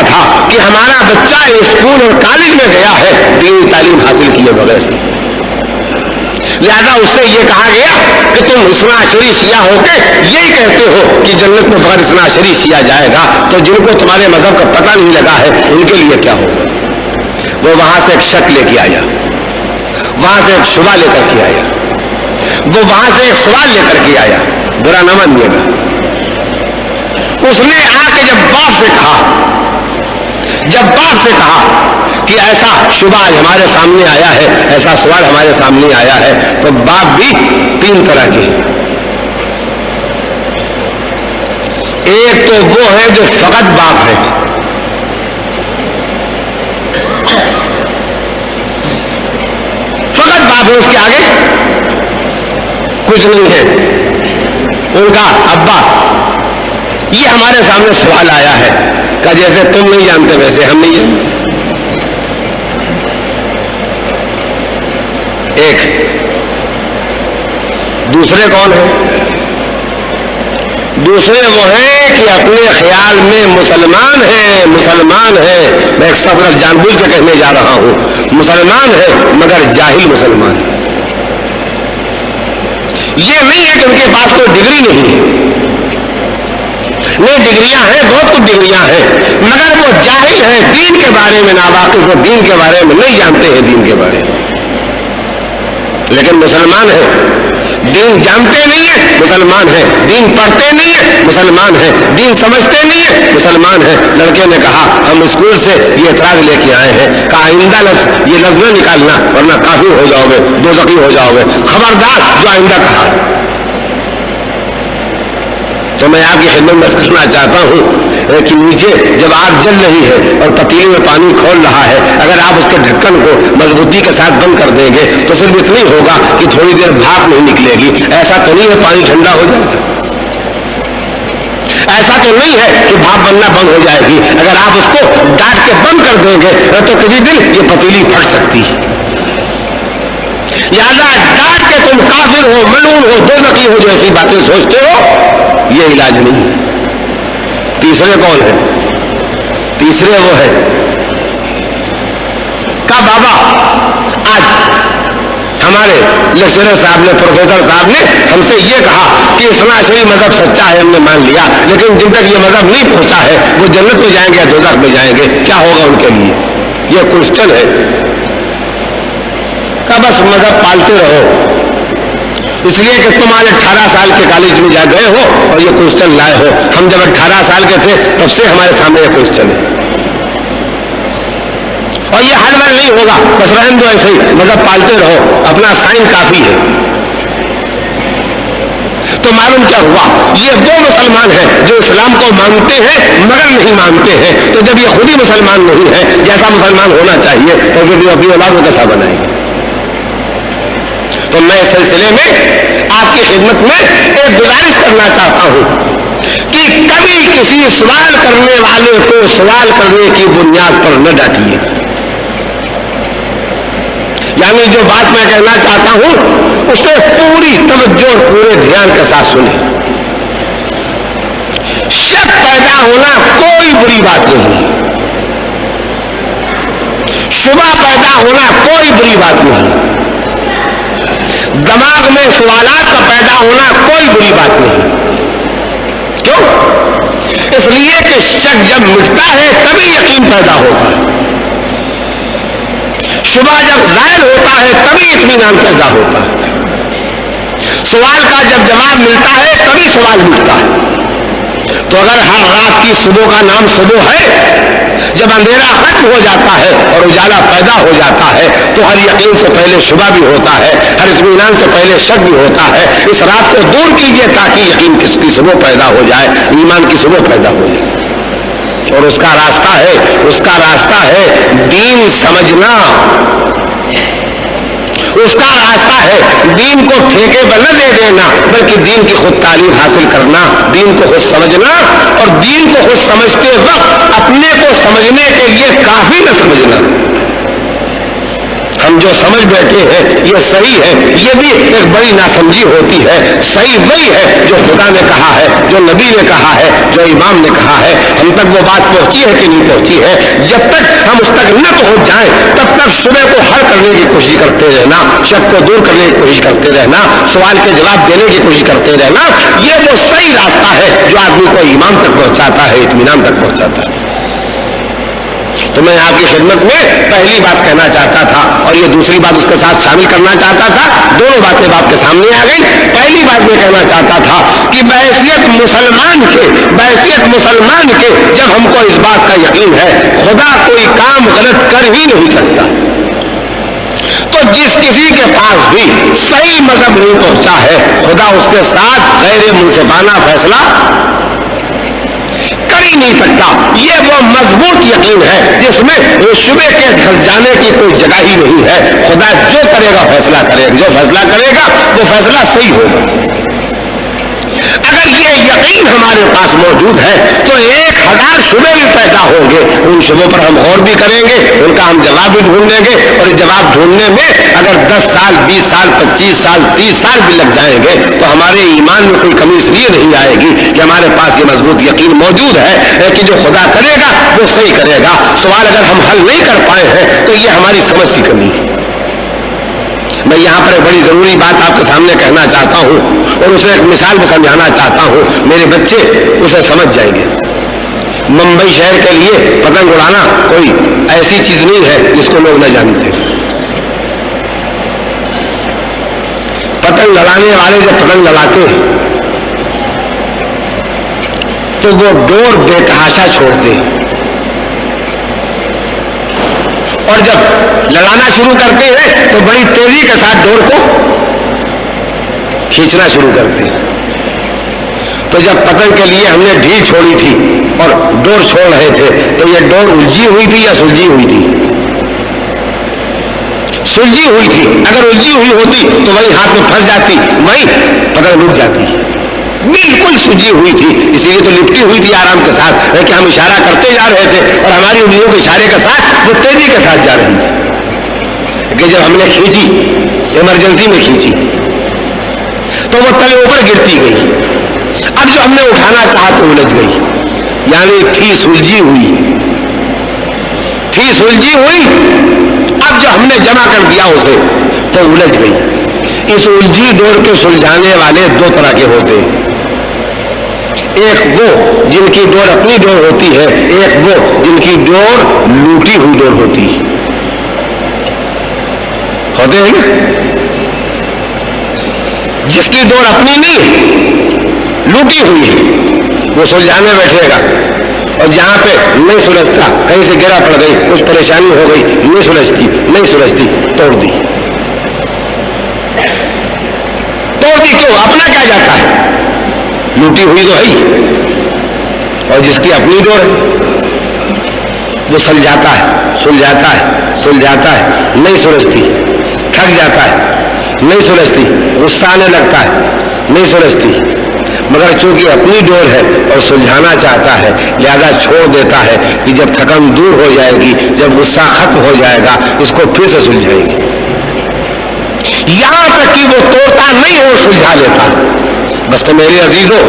تھا کہ ہمارا بچہ اسکول اور کالج میں گیا ہے دینی تعلیم حاصل کیے بغیر، لہذا اس سے یہ کہا گیا کہ تم اثنا عشری شیعہ ہو کے یہی کہتے ہو کہ جنت میں فقط اثنا عشری شیعہ جائے گا، تو جن کو تمہارے مذہب کا پتہ نہیں لگا ہے ان کے لیے کیا ہوگا؟ وہ وہاں سے ایک شک لے کے آیا، وہاں سے ایک شبہ لے کر کے آیا، وہ وہاں سے ایک سوال لے کر کے آیا، برا نہ مانیے گا۔ اس نے آ کے جب باپ سے کہا، جب باپ سے کہا کہ ایسا شبہ ہمارے سامنے آیا ہے، ایسا سوال ہمارے سامنے آیا ہے، تو باپ بھی تین طرح کے ہیں۔ ایک تو وہ ہے جو فقط باپ ہے، فقط باپ ہے، اس کے آگے کچھ نہیں ہے، ان کا ابا۔ یہ ہمارے سامنے سوال آیا ہے کہ جیسے تم نہیں جانتے ویسے ہم نہیں جانتے۔ ایک دوسرے کون ہیں؟ دوسرے وہ ہیں کہ اپنے خیال میں مسلمان ہیں، مسلمان ہیں، میں ایک سفر جان بوجھ کے کہنے جا رہا ہوں، مسلمان ہیں مگر جاہل مسلمان ہیں۔ یہ نہیں ہے کہ ان کے پاس کوئی ڈگری نہیں ہے، نہیں ڈگریاں ہیں، بہت کچھ ڈگریاں ہیں، مگر وہ جاہل ہیں، دین کے بارے میں ناواقف، وہ دین کے بارے میں نہیں جانتے ہیں دین کے بارے میں، لیکن مسلمان ہیں، دین جانتے نہیں ہیں، مسلمان ہیں، دین پڑھتے نہیں ہیں، مسلمان ہیں، دین سمجھتے نہیں ہیں، مسلمان ہیں۔ لڑکے نے کہا ہم اسکول سے یہ اعتراض لے کے آئے ہیں کہ آئندہ لفظ یہ لفظ نہ نکالنا ورنہ کافر ہو جاؤ گے، دوزخی ہو جاؤ گے، خبردار جو آئندہ کہا۔ تو میں آپ کی خدمت میں کرنا چاہتا ہوں کہ نیچے جب آگ جل رہی ہے اور پتیلے میں پانی کھول رہا ہے، اگر آپ اس کے ڈھکن کو مضبوطی کے ساتھ بند کر دیں گے تو صرف اتنا ہی ہوگا کہ تھوڑی دیر بھاپ نہیں نکلے گی، ایسا تو نہیں ہے پانی ٹھنڈا ہو جائے گا، ایسا تو نہیں ہے کہ بھاپ بننا بند ہو جائے گی۔ اگر آپ اس کو ڈانٹ کے بند کر دیں گے تو کسی دن یہ پتیلی پھٹ سکتی ہے۔ لہٰذا ڈانٹ کے تم کافر ہو، ملعون ہو، دوزخی ہو، جو ایسی باتیں سوچتے ہو، یہ علاج نہیں ہے۔ تیسرے کون ہے؟ تیسرے وہ ہے کا بابا آج ہمارے لیکچرر صاحب نے، پروفیسر صاحب نے ہم سے یہ کہا کہ اثنا عشری مذہب سچا ہے، ہم نے مان لیا، لیکن جن تک یہ مذہب نہیں پہنچا ہے وہ جنت میں جائیں گے یا دوزخ میں جائیں گے، کیا ہوگا ان کے لیے؟ یہ کوشچن ہے کہ بس مذہب پالتے رہو، اس لیے کہ تمہارے 18 سال کے کالج میں جا گئے ہو اور یہ کوشچن لائے ہو۔ ہم جب 18 سال کے تھے تب سے ہمارے سامنے یہ کوشچن ہے اور یہ ہر بار نہیں ہوگا، بس رہن دو ایسے ہی، مذہب پالتے رہو، اپنا سائن کافی ہے۔ تو معلوم کیا ہوا؟ یہ وہ مسلمان ہیں جو اسلام کو مانتے ہیں مگر نہیں مانتے ہیں۔ تو جب یہ خود ہی مسلمان نہیں ہے جیسا مسلمان ہونا چاہیے تو پھر اپنی اولاد کو کیسا بنائیں گے؟ تو میں اس سلسلے میں آپ کی خدمت میں ایک گزارش کرنا چاہتا ہوں کہ کبھی کسی سوال کرنے والے کو سوال کرنے کی بنیاد پر نہ ڈانٹیے۔ یعنی جو بات میں کہنا چاہتا ہوں اسے پوری توجہ اور پورے دھیان کے ساتھ سنیں۔ شک پیدا ہونا کوئی بری بات نہیں، شبہ پیدا ہونا کوئی بری بات نہیں، دماغ میں سوالات کا پیدا ہونا کوئی بری بات نہیں۔ کیوں؟ اس لیے کہ شک جب مٹتا ہے تبھی یقین پیدا ہوتا ہے، شبہ جب ظاہر ہوتا ہے تبھی اطمینان پیدا ہوتا ہے، سوال کا جب جواب ملتا ہے تبھی سوال مٹتا ہے۔ تو اگر ہر رات کی صبح کا نام صبح ہے، جب اندھیرا ختم ہو جاتا ہے اور اجالا پیدا ہو جاتا ہے تو ہر یقین سے پہلے شبہ بھی ہوتا ہے، ہر اطمینان سے پہلے شک بھی ہوتا ہے۔ اس رات کو دور کیجیے تاکہ یقین کی صبح پیدا ہو جائے، ایمان کی صبح پیدا ہو جائے۔ اور اس کا راستہ ہے دین سمجھنا، اس کا راستہ ہے دین کو ٹھیکے پر نہ دے دینا بلکہ دین کی خود تعلیم حاصل کرنا، دین کو خود سمجھنا، اور دین کو خود سمجھتے وقت اپنے کو سمجھنے کے لیے کافی نہ سمجھنا۔ ہم جو سمجھ بیٹھے ہیں یہ صحیح ہے، یہ بھی ایک بڑی ناسمجھی ہوتی ہے۔ صحیح وہی ہے جو خدا نے کہا ہے، جو نبی نے کہا ہے، جو امام نے کہا ہے۔ ہم تک وہ بات پہنچی ہے کہ نہیں پہنچی ہے؟ جب تک ہم اس تک نہ پہنچ جائیں تب تک شبہ کو حل کرنے کی کوشش کرتے رہنا، شک کو دور کرنے کی کوشش کرتے رہنا، سوال کے جواب دینے کی کوشش کرتے رہنا، یہ وہ صحیح راستہ ہے جو آدمی کو ایمان تک پہنچاتا ہے، اطمینان تک پہنچاتا ہے۔ تو میں آپ کی خدمت میں پہلی بات کہنا چاہتا تھا اور یہ دوسری بات اس کے ساتھ شامل کرنا چاہتا تھا. دونوں باتیں آپ کے سامنے آ گئی. پہلی بات میں کہنا چاہتا تھا کہ بحیثیت مسلمان کے جب ہم کو اس بات کا یقین ہے خدا کوئی کام غلط کر ہی نہیں سکتا, تو جس کسی کے پاس بھی صحیح مذہب نہیں پہنچا ہے خدا اس کے ساتھ غیر منصفانہ فیصلہ کر ہی نہیں سکتا. یہ وہ مضبوط یقین ہے جس میں شبے کے دھس جانے کی کوئی جگہ ہی نہیں ہے. خدا جو کرے گا فیصلہ کرے گا, جو فیصلہ کرے گا وہ فیصلہ صحیح ہوگا. اگر یہ یقین ہمارے پاس موجود ہے تو 1000 شبے بھی پیدا ہوں گے, ان شبوں پر ہم غور بھی کریں گے, ان کا ہم جواب بھی ڈھونڈیں گے, اور جواب ڈھونڈنے میں اگر 10 سال 20 سال 25 سال 30 سال بھی لگ جائیں گے تو ہمارے ایمان میں کوئی کمی اس لیے نہیں آئے گی کہ ہمارے پاس یہ مضبوط یقین موجود ہے کہ جو خدا کرے گا وہ صحیح کرے گا. سوال اگر ہم حل نہیں کر پائے ہیں تو یہ ہماری سمجھ کی کمی ہے. میں یہاں پر ایک بڑی ضروری بات آپ کے سامنے کہنا چاہتا ہوں اور اسے ایک مثال میں سمجھانا چاہتا ہوں, میرے بچے اسے سمجھ جائیں گے. ممبئی شہر کے لیے پتنگ اڑانا کوئی ایسی چیز نہیں ہے جس کو لوگ نہ جانتے. پتنگ لڑانے والے جب پتنگ لڑاتے ہیں تو وہ ڈور بے تحاشا چھوڑتے ہیں, اور جب لڑانا شروع کرتے ہیں تو بڑی تیزی کے ساتھ ڈور کو کھینچنا شروع کرتے ہیں. تو جب پتنگ کے لیے ہم نے ڈھیل چھوڑی تھی اور ڈور چھوڑ رہے تھے تو یہ ڈور الجھی ہوئی تھی یا سلجھی ہوئی تھی؟ سلجھی ہوئی تھی. اگر الجھی ہوئی ہوتی تو وہی ہاتھ میں پھنس جاتی, وہی پتنگ رک جاتی. بالکل سلجھی ہوئی تھی, اسی لیے تو لپٹی ہوئی تھی آرام کے ساتھ کہ ہم اشارہ کرتے جا رہے تھے اور ہماری انگلیوں کے اشارے کے ساتھ وہ تیزی کے ساتھ جا رہی تھی. کہ جب ہم نے کھینچی, ایمرجنسی میں کھینچی, تو وہ تلے اوپر گرتی گئی. اب جو ہم نے اٹھانا چاہا تو الجھ گئی, یعنی تھی سلجھی ہوئی. اب جو ہم نے جمع کر دیا اسے تو الجھ گئی. اس الجھی ڈور کے سلجھانے والے 2 طرح کے ہوتے ہیں. ایک وہ جن کی ڈور اپنی ڈور ہوتی ہے, ایک وہ جن کی ڈور لوٹی ہوئی ڈور ہوتی ہے. ہوتے ہیں جس کی ڈور اپنی نہیں ہے, لوٹی ہوئی ہے, وہ سلجھانے بیٹھے گا, اور جہاں پہ نہیں سلجھتا, کہیں سے گرا پڑ گئی, کچھ پریشانی ہو گئی, نہیں سلجھتی, توڑ دی. کیوں؟ اپنا کیا جاتا ہے, لوٹی ہوئی تو ہے, اور جس کی اپنی ڈور ہے وہ سلجھاتا ہے, نہیں سلجھتی, تھک جاتا ہے, نہیں سلجھتی, غصہ آنے لگتا ہے, نہیں سلجھتی, مگر چونکہ اپنی ڈور ہے اور سلجھانا چاہتا ہے لہذا چھوڑ دیتا ہے کہ جب تھکن دور ہو جائے گی, جب غصہ ختم ہو جائے گا اس کو پھر سے سلجھائے گی. یہاں تک کہ وہ توڑتا نہیں ہو, سلجھا لیتا. بس تو میرے عزیزوں,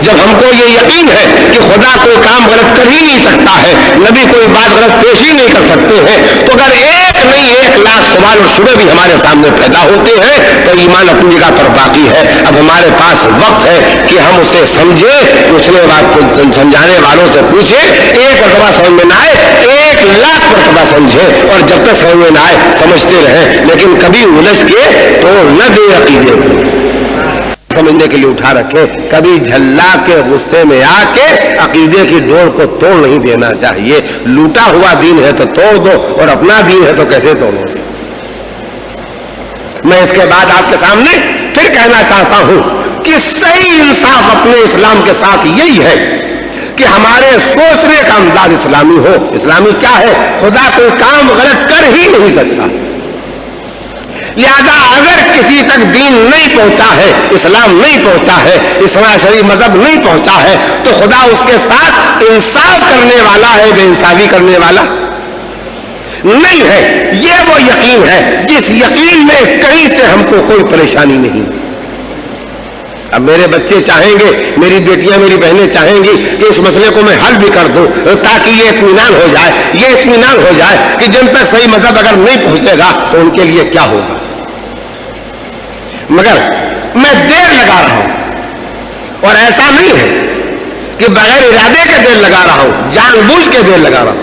جب ہم کو یہ یقین ہے کہ خدا کوئی کام غلط کر ہی نہیں سکتا ہے, نبی کوئی بات غلط پیش ہی نہیں کر سکتے ہیں, تو اگر 1 نہیں 1 لاکھ سوال اور شبے بھی ہمارے سامنے پیدا ہوتے ہیں تو ایمان اپنی جگہ پر باقی ہے. اب ہمارے پاس وقت ہے کہ ہم اسے سمجھیں, پوچھنے سمجھانے والوں سے پوچھیں, 1 مرتبہ سمجھ میں نہ آئے 1 لاکھ مرتبہ سمجھیں, اور جب تک سمجھ میں نہ آئے سمجھتے رہیں, لیکن کبھی الجھ کے توڑ نہ دے عقیدے کو, سمجھنے کے لیے اٹھا رکھے. کبھی جھلا کے غصے میں آ کے عقیدے کی ڈور کو توڑ نہیں دینا چاہیے. لوٹا ہوا دین ہے تو توڑ دو, اور اپنا دین ہے تو کیسے توڑو. میں اس کے بعد آپ کے سامنے پھر کہنا چاہتا ہوں کہ صحیح انصاف اپنے اسلام کے ساتھ یہی ہے کہ ہمارے سوچنے کا انداز اسلامی ہو. اسلامی کیا ہے؟ خدا کوئی کام غلط کر ہی نہیں سکتا. لہذا اگر کسی تک دین نہیں پہنچا ہے, اسلام نہیں پہنچا ہے, اسلام شریف مذہب نہیں پہنچا ہے, تو خدا اس کے ساتھ انصاف کرنے والا ہے, بے انصافی کرنے والا نہیں ہے. یہ وہ یقین ہے جس یقین میں کہیں سے ہم کو کوئی پریشانی نہیں. اب میرے بچے چاہیں گے, میری بیٹیاں میری بہنیں چاہیں گی کہ اس مسئلے کو میں حل بھی کر دوں تاکہ یہ اطمینان ہو جائے کہ جن تک صحیح مذہب اگر نہیں پہنچے گا تو ان کے لیے کیا ہوگا. مگر میں دیر لگا رہا ہوں, اور ایسا نہیں ہے کہ بغیر ارادے کے دیر لگا رہا ہوں, جان بوجھ کے دیر لگا رہا ہوں.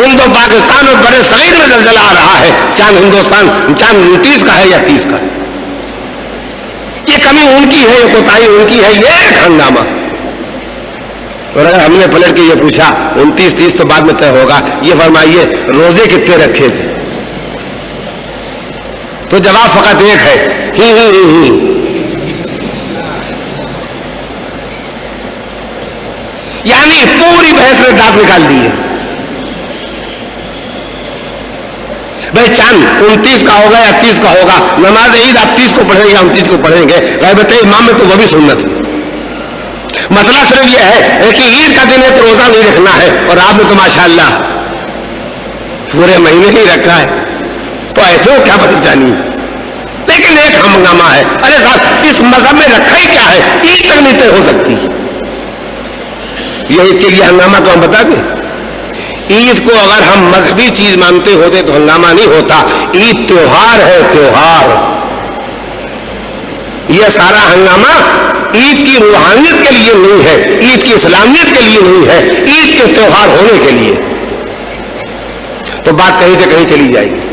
ہند و پاکستان اور بڑے صغیر میں زلزلہ آ رہا ہے، چاند ہندوستان چاند 29 کا ہے یا 30 کا ہے. یہ کمی ان کی ہے، یہ کوتاہی ان کی ہے، یہ ایک ہنگامہ. اور اگر ہم نے پلٹ کے یہ پوچھا 29-30 تو بعد میں طے ہوگا، یہ فرمائیے روزے کتنے رکھے تھے؟ تو جواب فقط ایک ہے، ہی. یعنی پوری بحث میں دانت نکال دیے. بھائی چاند 29 کا ہوگا یا 30 کا ہوگا، نماز عید آپ 30 کو پڑھیں گے یا 29 کو پڑھیں گے، غیبت امام میں تو وہ بھی سنت ہے. مسئلہ صرف یہ ہے کہ عید کا دن ہے تو روزہ نہیں رکھنا ہے، اور آپ نے تو ماشاءاللہ پورے مہینے ہی رکھا ہے، تو ایسے ہو کیا پریشانی. لیکن ایک ہنگامہ ہے، ارے صاحب اس مذہب میں رکھا ہی کیا ہے، عید تک نہیں طے ہو سکتی. یہ اس کے لیے ہنگامہ تو ہم بتا دیں. عید کو اگر ہم مذہبی چیز مانتے ہوتے تو ہنگامہ نہیں ہوتا. عید تیوہار ہے، تیوہار. یہ سارا ہنگامہ عید کی روحانیت کے لیے نہیں ہے، عید کی اسلامیت کے لیے نہیں ہے، عید کے تیوہار ہونے کے لیے. تو بات کہیں سے کہیں چلی جائے گی.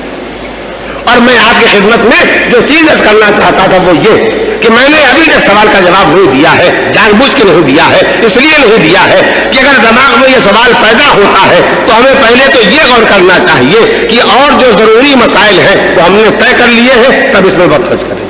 اور میں آپ کی خدمت میں جو چیز عرض کرنا چاہتا تھا وہ یہ کہ میں نے ابھی تک سوال کا جواب نہیں دیا ہے، جان بوجھ کے نہیں دیا ہے، اس لیے نہیں دیا ہے کہ اگر دماغ میں یہ سوال پیدا ہوتا ہے تو ہمیں پہلے تو یہ غور کرنا چاہیے کہ اور جو ضروری مسائل ہیں وہ ہم نے طے کر لیے ہیں، تب اس میں وقت خرچ کریں.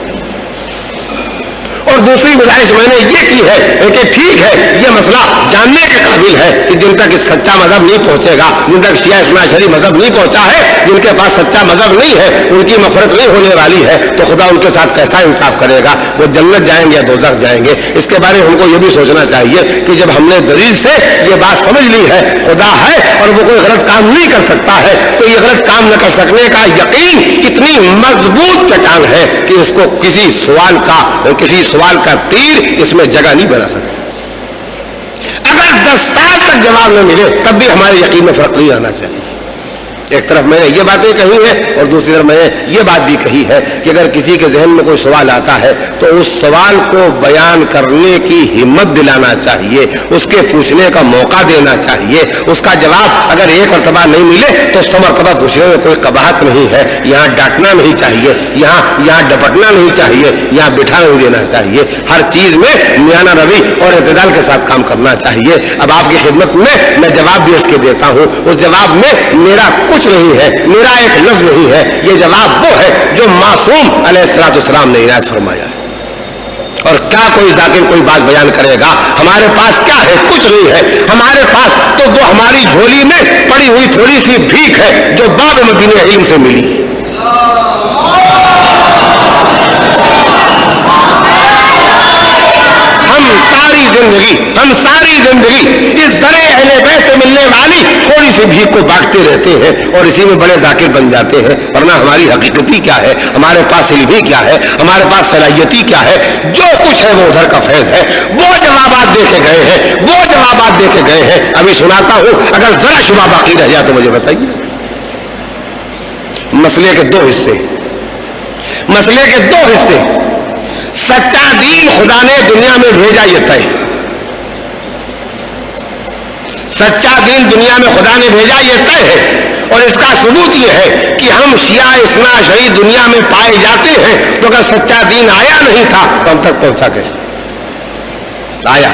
اور دوسری گزارش میں نے یہ کی ہے کہ ٹھیک ہے یہ مسئلہ جاننے کے قابل ہے کہ جن تک سچا مذہب نہیں پہنچے گا، جن تک شیعہ اثنا عشری مذہب نہیں پہنچا ہے، جن کے پاس سچا مذہب نہیں ہے، ان کی مغفرت نہیں ہونے والی ہے، تو خدا ان کے ساتھ کیسا انصاف کرے گا؟ وہ جنت جائیں گے یا دوزخ جائیں گے؟ اس کے بارے میں ہم کو یہ بھی سوچنا چاہیے کہ جب ہم نے دلیل سے یہ بات سمجھ لی ہے خدا ہے اور وہ کوئی غلط کام نہیں کر سکتا ہے، تو یہ غلط کام نہ کر سکنے کا یقین اتنی مضبوط چٹان ہے کہ اس کو کسی سوال کا تیر اس میں جگہ نہیں بنا سکتا. اگر 10 سال تک جواب نہ ملے تب بھی ہمارے یقین میں فرق نہیں آنا چاہیے. ایک طرف میں نے یہ باتیں کہی ہیں اور دوسری طرف میں نے یہ بات بھی کہی ہے کہ اگر کسی کے ذہن میں کوئی سوال آتا ہے تو اس سوال کو بیان کرنے کی ہمت دلانا چاہیے، اس کے پوچھنے کا موقع دینا چاہیے. اس کا جواب اگر ایک مرتبہ نہیں ملے تو 100 مرتبہ پوچھنے میں کوئی قباحت نہیں ہے. یہاں ڈانٹنا نہیں چاہیے، یہاں ڈپٹنا نہیں چاہیے، یہاں بٹھا نہیں دینا چاہیے. ہر چیز میں میانہ روی اور اعتدال کے ساتھ کام کرنا چاہیے. اب آپ کی خدمت میں جواب بھی اس کے دیتا ہوں. اس جواب میں میرا کچھ نہیں ہے، میرا ایک لفظ نہیں ہے. یہ جواب وہ ہے جو معصوم علیہ السلام نے عنایت فرمایا ہے. اور کیا کوئی ذاکر کوئی بات بیان کرے گا؟ ہمارے پاس کیا ہے؟ کچھ نہیں ہے. ہمارے پاس تو وہ ہماری جھولی میں پڑی ہوئی تھوڑی سی بھیک ہے جو باب مدینہ علم سے ملی. ہم ساری زندگی اس درے اہل بیت سے ملنے والی تھوڑی سی بھیک کو بانٹتے رہتے ہیں اور اسی میں بڑے ذاکر بن جاتے ہیں. ورنہ ہماری حقیقتی کیا ہے، ہمارے پاس علمی کیا ہے، ہمارے پاس صلاحیتی کیا ہے؟ جو کچھ ہے وہ ادھر کا فیض ہے. وہ جوابات دے کے گئے ہیں. ابھی سناتا ہوں، اگر ذرا شبہ باقی رہ جائے تو مجھے بتائیے. مسئلے کے دو حصے. سچا دین خدا نے دنیا میں بھیجا، یہ طے. سچا دین دنیا میں خدا نے بھیجا، یہ طے ہے. اور اس کا ثبوت یہ ہے کہ ہم شیعہ اثنا عشری دنیا میں پائے جاتے ہیں، تو اگر سچا دین آیا نہیں تھا تو ہم تک پہنچا کیسے؟ آیا.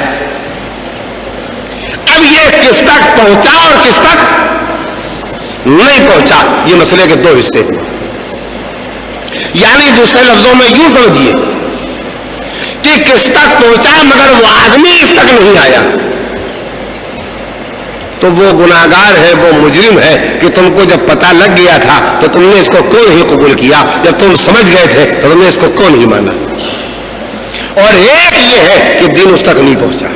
اب یہ کس تک پہنچا اور کس تک نہیں پہنچا، یہ مسئلے کے دو حصے ہیں. یعنی دوسرے لفظوں میں یوں سمجھیے کہ کس تک پہنچا مگر وہ آدمی اس تک نہیں آیا. تو وہ گناہگار ہے، وہ مجرم ہے کہ تم کو جب پتہ لگ گیا تھا تو تم نے اس کو کیوں نہیں قبول کیا؟ جب تم سمجھ گئے تھے تو تم نے اس کو کیوں نہیں مانا؟ اور ایک یہ ہے کہ دین اس تک نہیں پہنچا،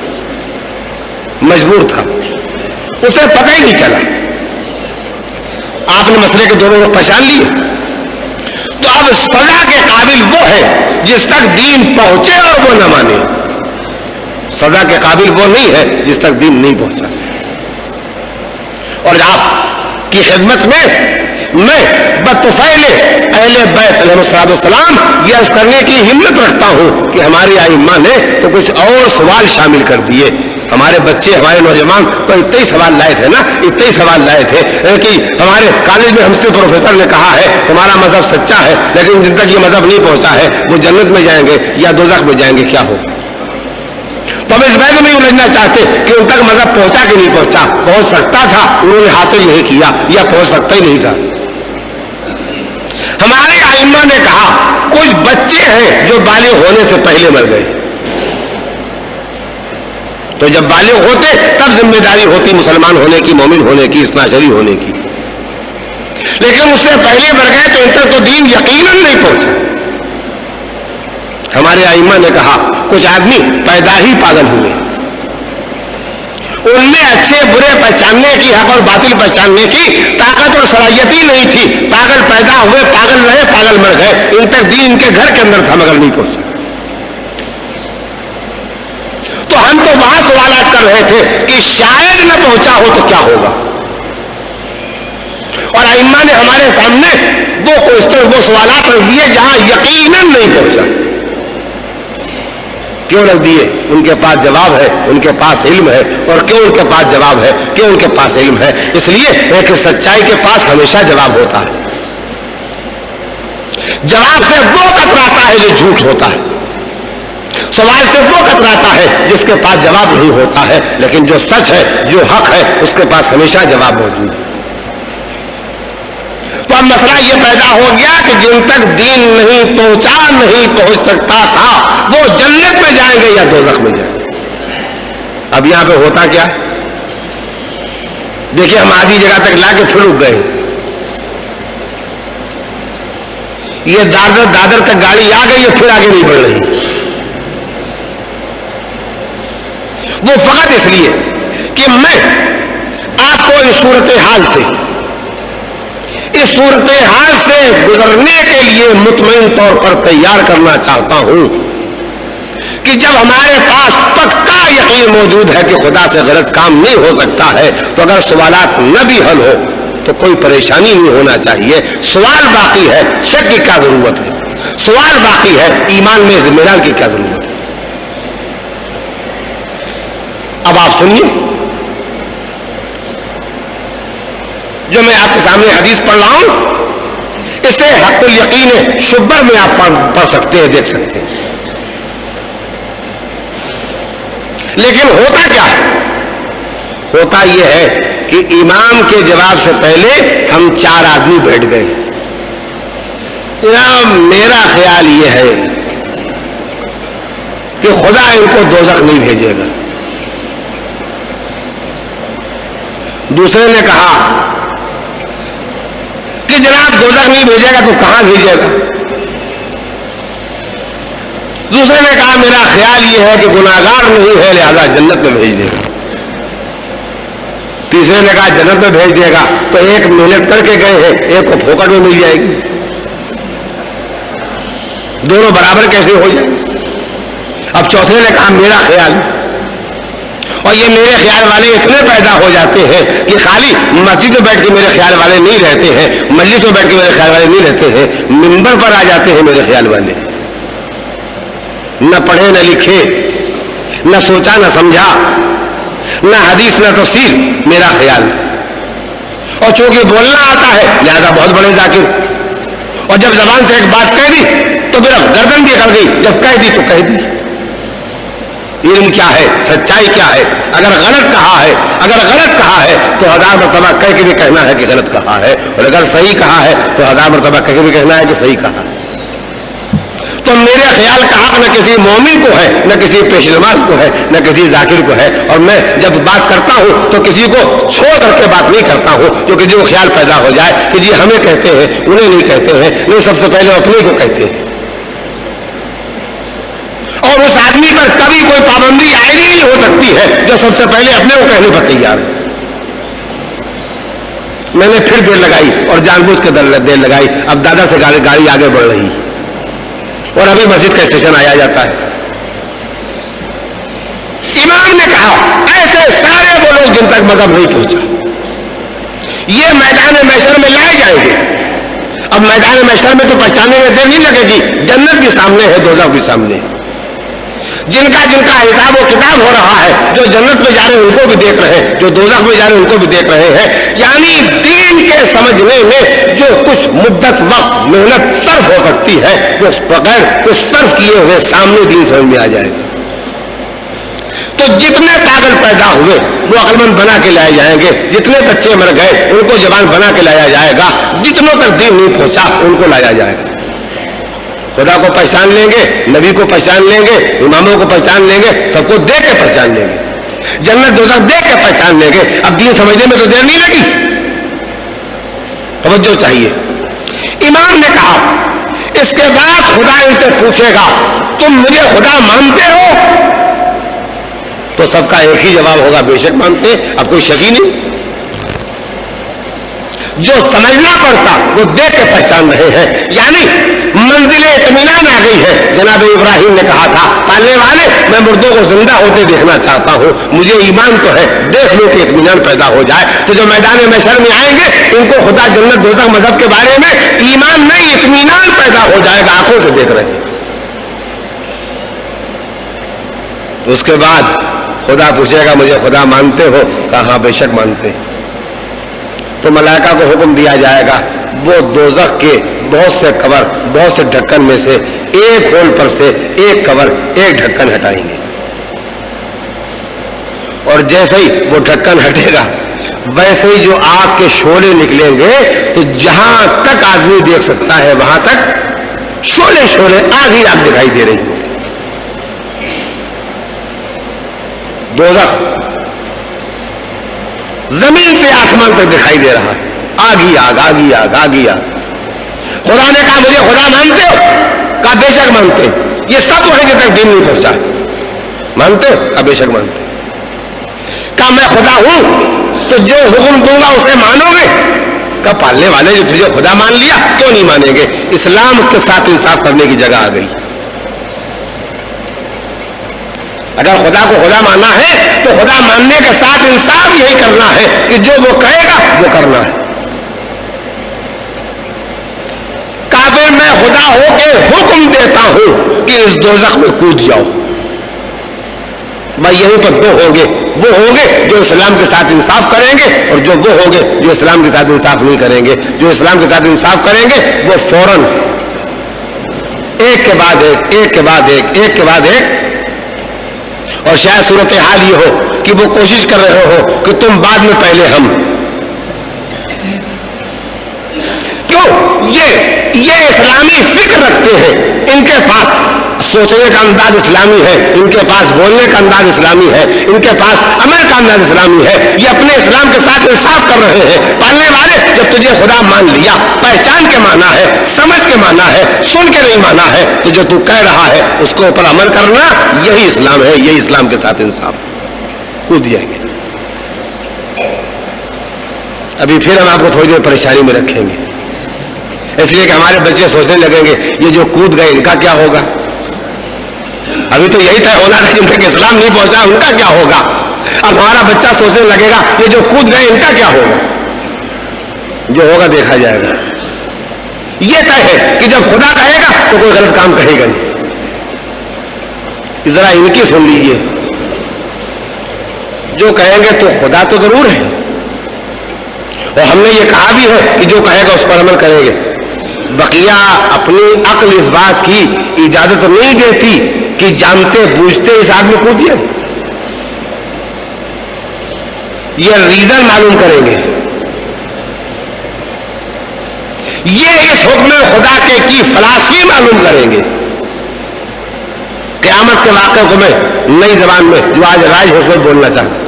مجبور تھا، اسے پتہ ہی نہیں چلا. آپ نے مسئلے کے دونوں کو پہچان لیے. تو اب سزا کے قابل وہ ہے جس تک دین پہنچے اور وہ نہ مانے. سزا کے قابل وہ نہیں ہے جس تک دین نہیں پہنچا. اور آپ کی خدمت میں بطفیل اہل بیت علیہ السلام یہ عرض کرنے کی ہمت رکھتا ہوں کہ ہماری ائمہ نے تو کچھ اور سوال شامل کر دیے. ہمارے بچے ہمارے نوجوان تو اتنے ہی سوال لائے تھے نا، اتنے ہی سوال لائے تھے کہ ہمارے کالج میں ہم سے پروفیسر نے کہا ہے تمہارا مذہب سچا ہے، لیکن جن تک یہ مذہب نہیں پہنچا ہے وہ جنت میں جائیں گے یا دوزخ میں جائیں گے، کیا ہو؟ تو ہم اس بات میں الجھنا چاہتے کہ ان تک مذہب پہنچا کہ نہیں پہنچا، پہنچ سکتا تھا انہوں نے حاصل نہیں کیا، یا پہنچ سکتا ہی نہیں تھا۔ ہمارے ائمہ نے کہا کچھ بچے ہیں جو بالغ ہونے سے پہلے مر گئے، تو جب بالغ ہوتے تب ذمہ داری ہوتی مسلمان ہونے کی، مومن ہونے کی، اثنا عشری ہونے کی، لیکن اس سے پہلے مر گئے تو ان تک تو دین یقیناً نہیں پہنچا۔ ہمارے ائمہ نے کہا کچھ آدمی پیدا ہی پاگل ہوئے، ان میں اچھے برے پہچاننے کی، حق اور باطل پہچاننے کی طاقت اور صلاحیت ہی نہیں تھی، پاگل پیدا ہوئے، پاگل رہے، پاگل مر گئے، ان تک دین ان کے گھر کے اندر تھا مگر نہیں پہنچا۔ تو ہم تو وہاں سوالات کر رہے تھے کہ شاید نہ پہنچا ہو تو کیا ہوگا، اور ائمہ نے ہمارے سامنے وہ سوالات رکھ دیے جہاں یقیناً نہیں پہنچا۔ کیوں رکھ دیے؟ ان کے پاس جواب ہے، ان کے پاس علم ہے۔ اور کیوں ان کے پاس جواب ہے؟ کیوں ان کے پاس علم ہے؟ اس لیے کہ سچائی کے پاس ہمیشہ جواب ہوتا ہے، جواب سے وہ کتراتا ہے جو جھوٹ ہوتا ہے، سوال سے وہ کتراتا ہے جس کے پاس جواب نہیں ہوتا ہے، لیکن جو سچ ہے، جو حق ہے، اس کے پاس ہمیشہ جواب موجود ہے۔ تو اب مسئلہ یہ پیدا ہو گیا کہ جن تک دین نہیں پہنچا، نہیں پہنچ سکتا تھا، وہ جنت میں جائیں گے یا دوزخ میں جائیں گے۔ اب یہاں پہ ہوتا کیا؟ دیکھیے ہم آدھی جگہ تک لا کے پھر رک گئے، یہ دادر تک گاڑی آ گئی ہے، پھر آگے نہیں بڑھ رہی، وہ فقط اس لیے کہ میں آپ کو اس صورتحال سے گزرنے کے لیے مطمئن طور پر تیار کرنا چاہتا ہوں کہ جب ہمارے پاس پکا یقین موجود ہے کہ خدا سے غلط کام نہیں ہو سکتا ہے، تو اگر سوالات نہ بھی حل ہو تو کوئی پریشانی نہیں ہونا چاہیے۔ سوال باقی ہے، شک کی کیا ضرورت ہے؟ سوال باقی ہے، ایمان میں اطمینان کی کیا ضرورت ہے؟ اب آپ سنیے، جو میں آپ کے سامنے حدیث پڑھ رہا ہوں، اس سے حق الیقین شبر میں آپ پڑھ سکتے ہیں، دیکھ سکتے ہیں۔ لیکن ہوتا کیا ہے؟ ہوتا یہ ہے کہ امام کے جواب سے پہلے ہم 4 آدمی بیٹھ گئے۔ میرا خیال یہ ہے کہ خدا ان کو دوزخ نہیں بھیجے گا۔ دوسرے نے کہا کہ جناب دوزخ نہیں بھیجے گا تو کہاں بھیجے گا؟ دوسرے نے کہا میرا خیال یہ ہے کہ گناہگار نہیں ہے لہذا جنت میں بھیج دے گا۔ تیسرے نے کہا جنت میں بھیج دے گا تو ایک محنت کر کے گئے ہیں، ایک کو پھوکٹ میں مل جائے گی، دونوں برابر کیسے ہو جائیں؟ اب چوتھے نے کہا میرا خیال، اور یہ میرے خیال والے اتنے پیدا ہو جاتے ہیں کہ خالی مسجد میں بیٹھ کے میرے خیال والے نہیں رہتے ہیں، مجلس میں بیٹھ کے میرے خیال والے نہیں رہتے ہیں، منبر پر آ جاتے ہیں میرے خیال والے، نہ پڑھے نہ لکھے، نہ سوچا نہ سمجھا، نہ حدیث نہ تفسیر، میرا خیال، اور چونکہ بولنا آتا ہے لہذا بہت بڑے ذاکر، اور جب زبان سے ایک بات کہہ دی تو پھر گردن بھی کر گئی، جب کہہ دی تو کہہ دی۔ علم کیا ہے؟ سچائی کیا ہے؟ اگر غلط کہا ہے تو 1000 مرتبہ کہہ کے بھی کہنا ہے کہ غلط کہا ہے، اور اگر صحیح کہا ہے تو 1000 مرتبہ کہہ کے بھی کہنا ہے کہ صحیح کہا ہے۔ تو میرے خیال کا حق نہ کسی مومن کو ہے، نہ کسی پیش نماز کو ہے، نہ کسی ذاکر کو ہے، اور میں جب بات کرتا ہوں تو کسی کو چھوڑ کر کے بات نہیں کرتا ہوں، جو کہ جو خیال پیدا ہو جائے کہ جی ہمیں کہتے ہیں انہیں نہیں کہتے ہیں، نہیں سب سے پہلے اپنے کو کہتے ہیں، اور اس آدمی پر کبھی کوئی پابندی عائد نہیں ہو سکتی ہے جو سب سے پہلے اپنے کو کہنے پر تیار ہے۔ میں نے پھر دیر لگائی اور جان بوجھ کے دیر لگائی، اب دادا سے گاڑی آگے بڑھ رہی اور ابھی مسجد کا اسٹیشن آیا جاتا ہے۔ امام نے کہا ایسے سارے وہ لوگ جن تک مذہب نہیں پہنچا یہ میدان محشر میں لائے جائیں گے۔ اب میدان محشر میں تو پہچانے میں دیر نہیں لگے گی، جنت بھی سامنے ہے، دوزخ بھی سامنے ہے۔ جن کا حساب و کتاب ہو رہا ہے، جو جنت میں جا رہے ہیں ان کو بھی دیکھ رہے ہیں، جو دوزخ میں جا رہے ہیں ان کو بھی دیکھ رہے ہیں. یعنی دین کے سمجھنے میں جو کچھ مدت وقت محنت صرف ہو سکتی ہے وہ بغیر کچھ صرف کیے ہوئے سامنے دین سمجھ میں آ جائے گا. تو جتنے پاگل پیدا ہوئے وہ عقل مند بنا کے لائے جائیں گے، جتنے بچے مر گئے ان کو جوان بنا کے لایا جائے گا، جتنوں تک دین نہیں پہنچا ان کو لایا جائے گا. خدا کو پہچان لیں گے، نبی کو پہچان لیں گے، اماموں کو پہچان لیں گے، سب کو دیکھ کے پہچان لیں گے، جنت دوزخ دیکھ کے پہچان لیں گے. اب دین سمجھنے میں تو دیر نہیں لگی. توجہ چاہیے. امام نے کہا اس کے بعد خدا ان سے پوچھے گا تم مجھے خدا مانتے ہو؟ تو سب کا ایک ہی جواب ہوگا بے شک مانتے. اب کوئی شک ہی نہیں. جو سمجھنا پڑتا وہ دیکھ کے پہچان رہے ہیں. یعنی منزل اطمینان آ گئی ہے. جناب ابراہیم نے کہا تھا پالنے والے میں مردوں کو زندہ ہوتے دیکھنا چاہتا ہوں، مجھے ایمان تو ہے، دیکھ لو کہ اطمینان پیدا ہو جائے. تو جو میدان محشر میں آئیں گے ان کو خدا جنت دوزخ مذہب کے بارے میں ایمان نہیں اطمینان پیدا ہو جائے گا، آنکھوں سے دیکھ رہے ہیں. اس کے بعد خدا پوچھے گا مجھے خدا مانتے ہو؟ کہا ہاں بے شک مانتے. تو ملائکہ کو حکم دیا جائے گا وہ دوزخ کے بہت سے کور، بہت سے ڈھکن میں سے ایک ہول پر سے ایک کور، ایک ڈھکن ہٹائیں گے. اور جیسے ہی وہ ڈھکن ہٹے گا ویسے ہی جو آگ کے شعلے نکلیں گے تو جہاں تک آدمی دیکھ سکتا ہے وہاں تک شعلے آگ ہی آگ دکھائی دے رہی ہے. دوزخ زمین سے آسمان تک دکھائی دے رہا، آگ ہی آگ، آگ ہی آگ، آگ ہی آگ. خدا نے کہا مجھے خدا مانتے ہو؟ کہا بے شک مانتے. یہ سب وہیں تک دین نہیں پہنچا. مانتے ہو؟ کہا بے شک مانتے. کہا میں خدا ہوں تو جو حکم دوں گا اسے مانو گے؟ کہا پالنے والے جو تجھے خدا مان لیا کیوں نہیں مانیں گے؟ اسلام کے ساتھ انصاف کرنے کی جگہ آ گئی. اگر خدا کو خدا ماننا ہے تو خدا ماننے کے ساتھ انصاف یہی کرنا ہے کہ جو وہ کہے گا وہ کرنا ہے. کافر میں خدا ہو کے حکم دیتا ہوں کہ اس دوزخ میں کود جاؤ. بھائی یہیں پر دو ہوں گے، وہ ہوں گے جو اسلام کے ساتھ انصاف کریں گے اور جو وہ ہوں گے جو اسلام کے ساتھ انصاف نہیں کریں گے. جو اسلام کے ساتھ انصاف کریں گے وہ فوراً ایک کے بعد ایک، ایک کے بعد ایک، ایک کے بعد ایک. اور شاید صورتحال یہ ہو کہ وہ کوشش کر رہے ہو کہ تم بعد میں پہلے ہم. کیوں؟ یہ اسلامی فکر رکھتے ہیں، ان کے پاس سوچنے کا انداز اسلامی ہے، ان کے پاس بولنے کا انداز اسلامی ہے، ان کے پاس عمل کا انداز اسلامی ہے. یہ اپنے اسلام کے ساتھ انصاف کر رہے ہیں. پالنے والے جب تجھے خدا مان لیا، پہچان کے مانا ہے، سمجھ کے مانا ہے، سن کے نہیں مانا ہے، تو جو تو کہہ رہا ہے اس کو اوپر عمل کرنا، یہی اسلام ہے، یہی اسلام کے ساتھ انصاف. کود جائیں گے. ابھی پھر ہم آپ کو تھوڑی دیر پریشانی میں رکھیں گے، اس لیے کہ ہمارے بچے سوچنے لگیں گے یہ جو کود گئے ان کا کیا ہوگا. ابھی تو یہی طے ہونا تھا جن تک اسلام نہیں پہنچا ان کا کیا ہوگا. اب ہمارا بچہ سوچنے لگے گا یہ جو کود گئے ان کا کیا ہوگا. جو ہوگا دیکھا جائے گا. یہ طے ہے کہ جب خدا کہے گا تو کوئی غلط کام کہے گا نہیں. ذرا ان کی سن لیجیے. جو کہیں گے تو خدا تو ضرور ہے، اور ہم نے یہ کہا بھی ہے کہ جو کہے گا اس پر عمل کریں گے. بقیہ اپنی عقل اس بات کی اجازت نہیں دیتی کہ جانتے بوجھتے اس آگ میں کودیے. یہ ریزن معلوم کریں گے. یہ اس حکم خدا کے کی فلسفی معلوم کریں گے. قیامت کے واقعے کو میں نئی زبان میں جو آج راج ہے اس میں بولنا چاہتا ہوں.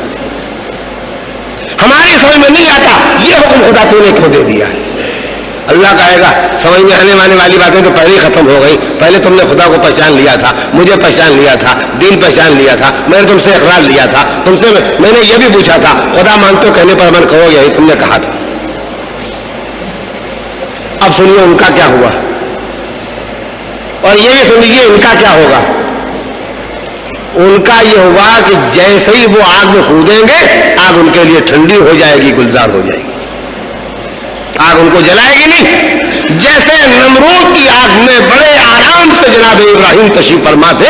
ہماری سمجھ میں نہیں آتا یہ حکم خدا تو نے کیوں دے دیا. اللہ کہے گا سمجھ میں آنے والی باتیں تو پہلے ہی ختم ہو گئی. پہلے تم نے خدا کو پہچان لیا تھا، مجھے پہچان لیا تھا، دین پہچان لیا تھا، میں نے تم سے اقرار لیا تھا، تم سے میں نے یہ بھی پوچھا تھا خدا مانتے ہو، کہنے پر عمل کرو، یہی تم نے کہا تھا. اب سنیے ان کا کیا ہوا، اور یہ بھی سن لیجیے ان کا کیا ہوگا. ان کا یہ ہوا کہ جیسے ہی وہ آگ میں کودیں گے آگ ان کے لیے ٹھنڈی ہو جائے گی، گلزار ہو جائے گی. آگ ان کو جلائے گی نہیں. جیسے نمرود کی آگ میں بڑے آرام سے جناب ابراہیم تشریف فرما تھے،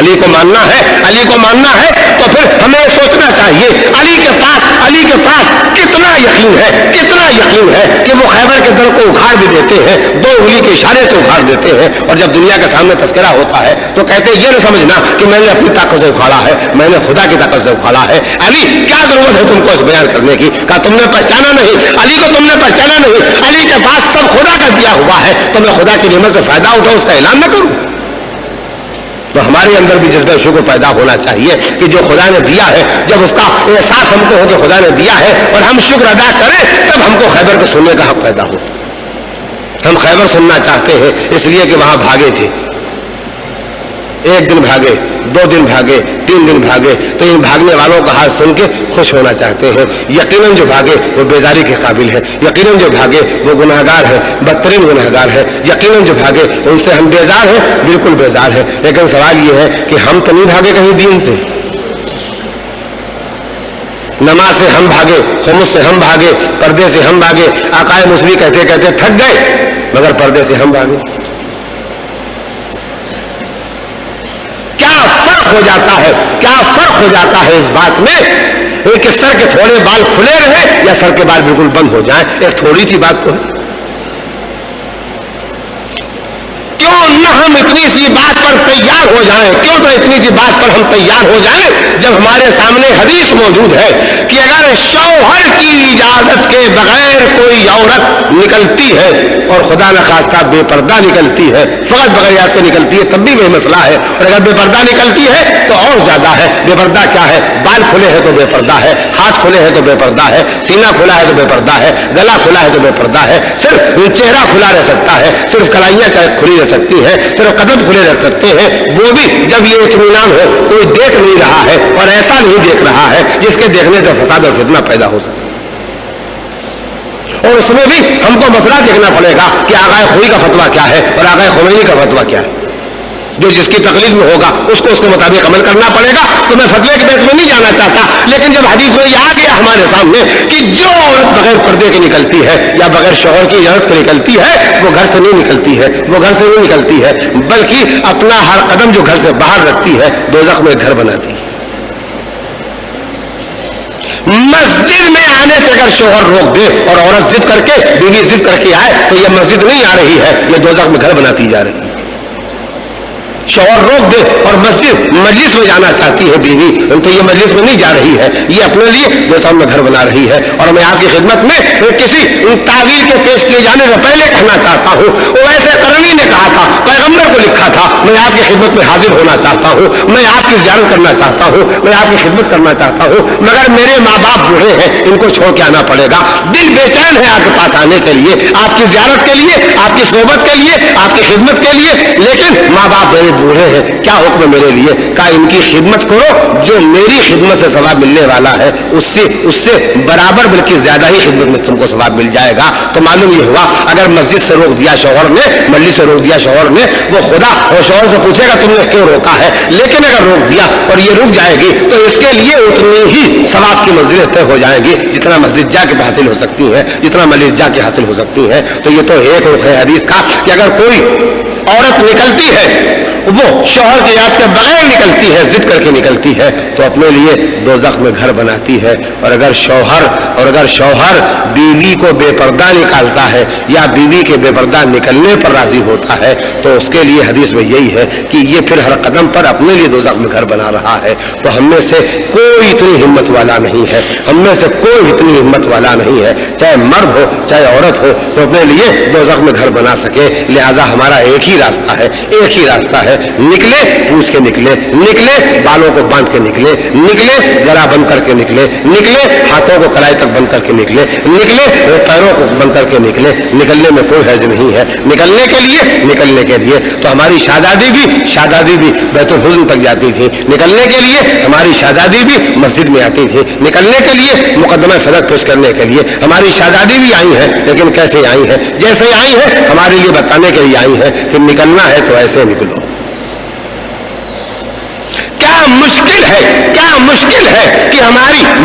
علی کو ماننا ہے تو پھر ہمیں سوچنا چاہیے علی کے پاس کتنا یقین ہے کہ وہ خیبر کے در کو اکھاڑ بھی دیتے ہیں، 2 انگلی کے اشارے سے اکھاڑ دیتے ہیں، اور جب دنیا کے سامنے تذکرہ ہوتا ہے تو کہتے ہیں یہ نہ سمجھنا کہ میں نے اپنی طاقت سے اکھاڑا ہے، میں نے خدا کی طاقت سے اکھاڑا ہے۔ علی کیا ضرورت ہے تم کو اس بیان کرنے کی؟ کہا تم نے پہچانا نہیں، علی کو تم نے پہچانا نہیں، علی کے پاس سب خدا کا دیا ہوا ہے، تو میں خدا کی نعمت سے فائدہ اٹھاؤں، اس کا اعلان نہ کروں؟ تو ہمارے اندر بھی جذبہ شکر پیدا ہونا چاہیے کہ جو خدا نے دیا ہے، جب اس کا احساس ہم کو ہو کہ خدا نے دیا ہے اور ہم شکر ادا کریں، تب ہم کو خیبر کو سننے کا حق پیدا ہو۔ ہم خیبر سننا چاہتے ہیں اس لیے کہ وہاں بھاگے تھے، 1 دن بھاگے، 2 دن بھاگے، 3 دن بھاگے، تو ان بھاگنے والوں کا حال سن کے خوش ہونا چاہتے ہیں۔ یقیناً جو بھاگے وہ بیزاری کے قابل ہے، یقیناً جو بھاگے وہ گناہگار ہے، بدترین گناہگار ہے، یقیناً جو بھاگے ان سے ہم بیزار ہیں، بالکل بیزار ہے۔ لیکن سوال یہ ہے کہ ہم تو نہیں بھاگے کہیں دین سے، نماز سے ہم بھاگے، خمس سے ہم بھاگے، پردے سے ہم بھاگے، آقائے مصری کہتے کہتے تھک گئے، مگر پردے سے ہم بھاگے۔ کیا فرق ہو جاتا ہے اس بات میں کہ سر کے تھوڑے بال کھلے رہے یا سر کے بال بالکل بند ہو جائیں؟ ایک تھوڑی سی بات تو ہے۔ کیوں نہ ہم اتنی سی بات پر تیار ہو جائیں، کیوں تو اتنی سی بات پر ہم تیار ہو جائیں جب ہمارے سامنے حدیث موجود ہے کہ اگر شوہر کی اجازت کے بغیر کوئی عورت نکلتی ہے اور خدا نخواستہ بے پردہ نکلتی ہے، فقط بغیر اجازت کے نکلتی ہے تب بھی وہی مسئلہ ہے، اور اگر بے پردہ نکلتی ہے تو اور زیادہ ہے۔ بے پردہ کیا ہے؟ بال کھلے ہیں تو بے پردہ ہے، ہاتھ کھلے ہیں تو بے پردہ ہے، سینہ کھلا ہے تو بے پردہ ہے، گلا کھلا ہے تو بے پردہ ہے، صرف چہرہ کھلا رہ سکتا ہے، صرف کلائیاں کھلی رہ سکتی ہے، صرف قدم کھلے رہ سکتے ہیں، وہ بھی جب یہ اطمینان ہو کوئی دیکھ نہیں رہا ہے اور ایسا نہیں دیکھ رہا ہے جس کے دیکھنے سے فساد اور فتنہ پیدا ہو سکے۔ اور اس میں بھی ہم کو مسئلہ دیکھنا پڑے گا کہ آغائے خوئی کا فتویٰ کیا ہے اور آغائے خمینی کا فتویٰ کیا ہے۔ جو جس کی تقلید میں ہوگا اس کو اس کے مطابق عمل کرنا پڑے گا۔ تو میں فتوے کے بیچ میں نہیں جانا چاہتا، لیکن جب حدیث میں یہ آ گیا ہمارے سامنے کہ جو عورت بغیر پردے کی نکلتی ہے یا بغیر شوہر کی اجازت کی نکلتی ہے وہ گھر سے نہیں نکلتی ہے، بلکہ اپنا ہر قدم جو گھر سے باہر رکھتی ہے دوزخ میں گھر بناتی ہے۔ مسجد میں آنے سے اگر شوہر روک دے اور عورت ضد کر کے، بیوی ضد کر کے آئے تو یہ مسجد نہیں آ رہی ہے، یہ دوزخ میں گھر بناتی جا رہی ہے۔ شوہر روک دے اور مجلس میں جانا چاہتی ہے بیوی تو یہ مجلس میں نہیں جا رہی ہے، یہ اپنے لیے دوزخ میں گھر بنا رہی ہے۔ اور میں آپ کی خدمت میں کسی تعویل کے پیش کیے جانے سے پہلے کہنا چاہتا ہوں، ویسے قرنی نے کہا تھا، پیغمبر کو لکھا تھا، میں آپ کی خدمت میں حاضر ہونا چاہتا ہوں، میں آپ کی زیارت کرنا چاہتا ہوں، میں آپ کی خدمت کرنا چاہتا ہوں، مگر میرے ماں باپ بوڑھے ہیں، ان کو چھوڑ کے آنا پڑے گا۔ دل بے چین ہے آپ کے پاس آنے کے لیے، آپ کی زیارت کے لیے، آپ کی صحبت کے لیے، آپ کی خدمت کے لیے، لیکن ماں باپ میرے بوڑھے ہیں، کیا حکم میرے لیے؟ کہا ان کی خدمت کرو، جو میری خدمت سے ثواب ملنے والا ہے اس سے برابر بلکہ زیادہ ہی خدمت میں تم کو ثواب مل جائے گا۔ تو معلوم یہ ہوا اگر مسجد سے روک دیا شوہر نے، مجلس سے روک دیا شوہر نے، وہ خدا اور شوہر سے پوچھے گا تم نے کیوں روکا ہے، لیکن اگر روک دیا اور یہ رک جائے گی تو اس کے لیے اتنی ہی ثواب کی منزلیں طے ہو جائیں گی جتنا مسجد جا کے حاصل ہو سکتی ہے، جتنا مجلس جا کے حاصل ہو سکتی ہے۔ تو یہ تو ایک رخ ہے حدیث کا کہ اگر کوئی عورت نکلتی ہے وہ شوہر کی یاد کے بغیر نکلتی ہے، ضد کر کے نکلتی ہے تو اپنے لیے دوزخ میں گھر بناتی ہے۔ اور اگر شوہر بیوی کو بے پردہ نکالتا ہے یا بیوی کے بے پردہ نکلنے پر راضی ہوتا ہے تو اس کے لیے حدیث میں یہی ہے کہ یہ پھر ہر قدم پر اپنے لیے دوزخ میں گھر بنا رہا ہے۔ تو ہم میں سے کوئی اتنی ہمت والا نہیں ہے، چاہے مرد ہو چاہے عورت ہو، تو اپنے لیے دوزخ میں گھر بنا سکے۔ لہذا ہمارا ایک ہی راستہ ہے، نکلے پوچھ کے نکلے بالوں کو باندھ کے نکلے گلا بند کر کے نکلے ہاتھوں کو کلائی تک بند کر کے نکلے پیروں کو بند کر کے نکلنے میں کوئی حرج نہیں ہے۔ نکلنے کے لیے تو ہماری شہزادی بھی بیت الحزن تک جاتی تھی، نکلنے کے لیے ہماری شہزادی بھی مسجد میں آتی تھی، نکلنے کے لیے مقدمہ فلک پیش کرنے کے لیے ہماری شہزادی بھی آئی ہے، لیکن کیسے آئی ہے؟ جیسے آئی ہے ہمارے لیے بتانے کے لیے آئی ہے کہ نکلنا ہے تو ایسے نکلو۔ کیا مشکل ہے کہ ہماری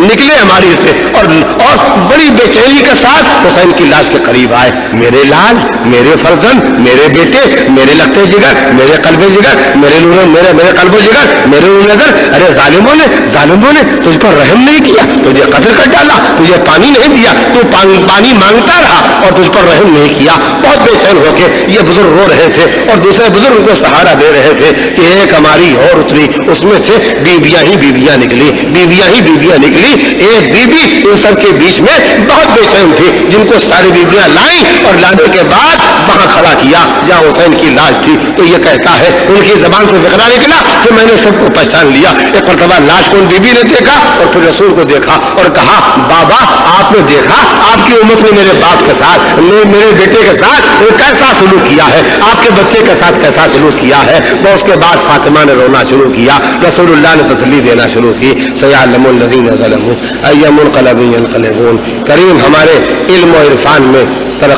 نکلے ہماری سے اور بڑی بے چینی کے ساتھ حسین کی لاش کے قریب آئے. میرے لال، میرے فرزند، میرے بیٹے، میرے لگتے جگر، میرے قلب جگر، میرے قلب جگر، میرے نظر. ارے ظالموں نے تجھ پر رحم نہیں کیا، تجھے قتل کر ڈالا، تجھے پانی نہیں دیا، تو پانی مانگتا رہا اور تجھ پر رحم نہیں کیا. بہت بے چین ہو کے یہ بزرگ رو رہے تھے اور دوسرے بزرگ کو سہارا دے رہے تھے کہ ایک ہماری اور اتری، اس میں سے بیویاں ہی بیویاں نکلی. ایک بیوی ان سب کے بیچ میں بہت بے چین تھی، جن کو ساری بیویاں لائیں اور لانے کے بعد وہاں کھڑا کیا جہاں حسین کی لاش تھی. تو یہ کہتا ہے ان کی زبان سے ذکر نکلا کہ میں نے سب کو پہچان لیا. ایک مرتبہ لاش کو بیوی نے دیکھا اور پھر رسول کو دیکھا اور کہا بابا آپ نے دیکھا آپ کی امت نے میرے باپ کے ساتھ، میرے بیٹے کے ساتھ کیسا سلوک کیا ہے، آپ کے بچے کے ساتھ کیسا سلوک کیا ہے. تو اس کے بعد فاطمہ نے رونا شروع کیا. رسول اللہ نے تسلی دینا شروع کی. سیعلم الذین ظلموا ای منقلب ینقلبون. کریم ہمارے علم و عرفان میں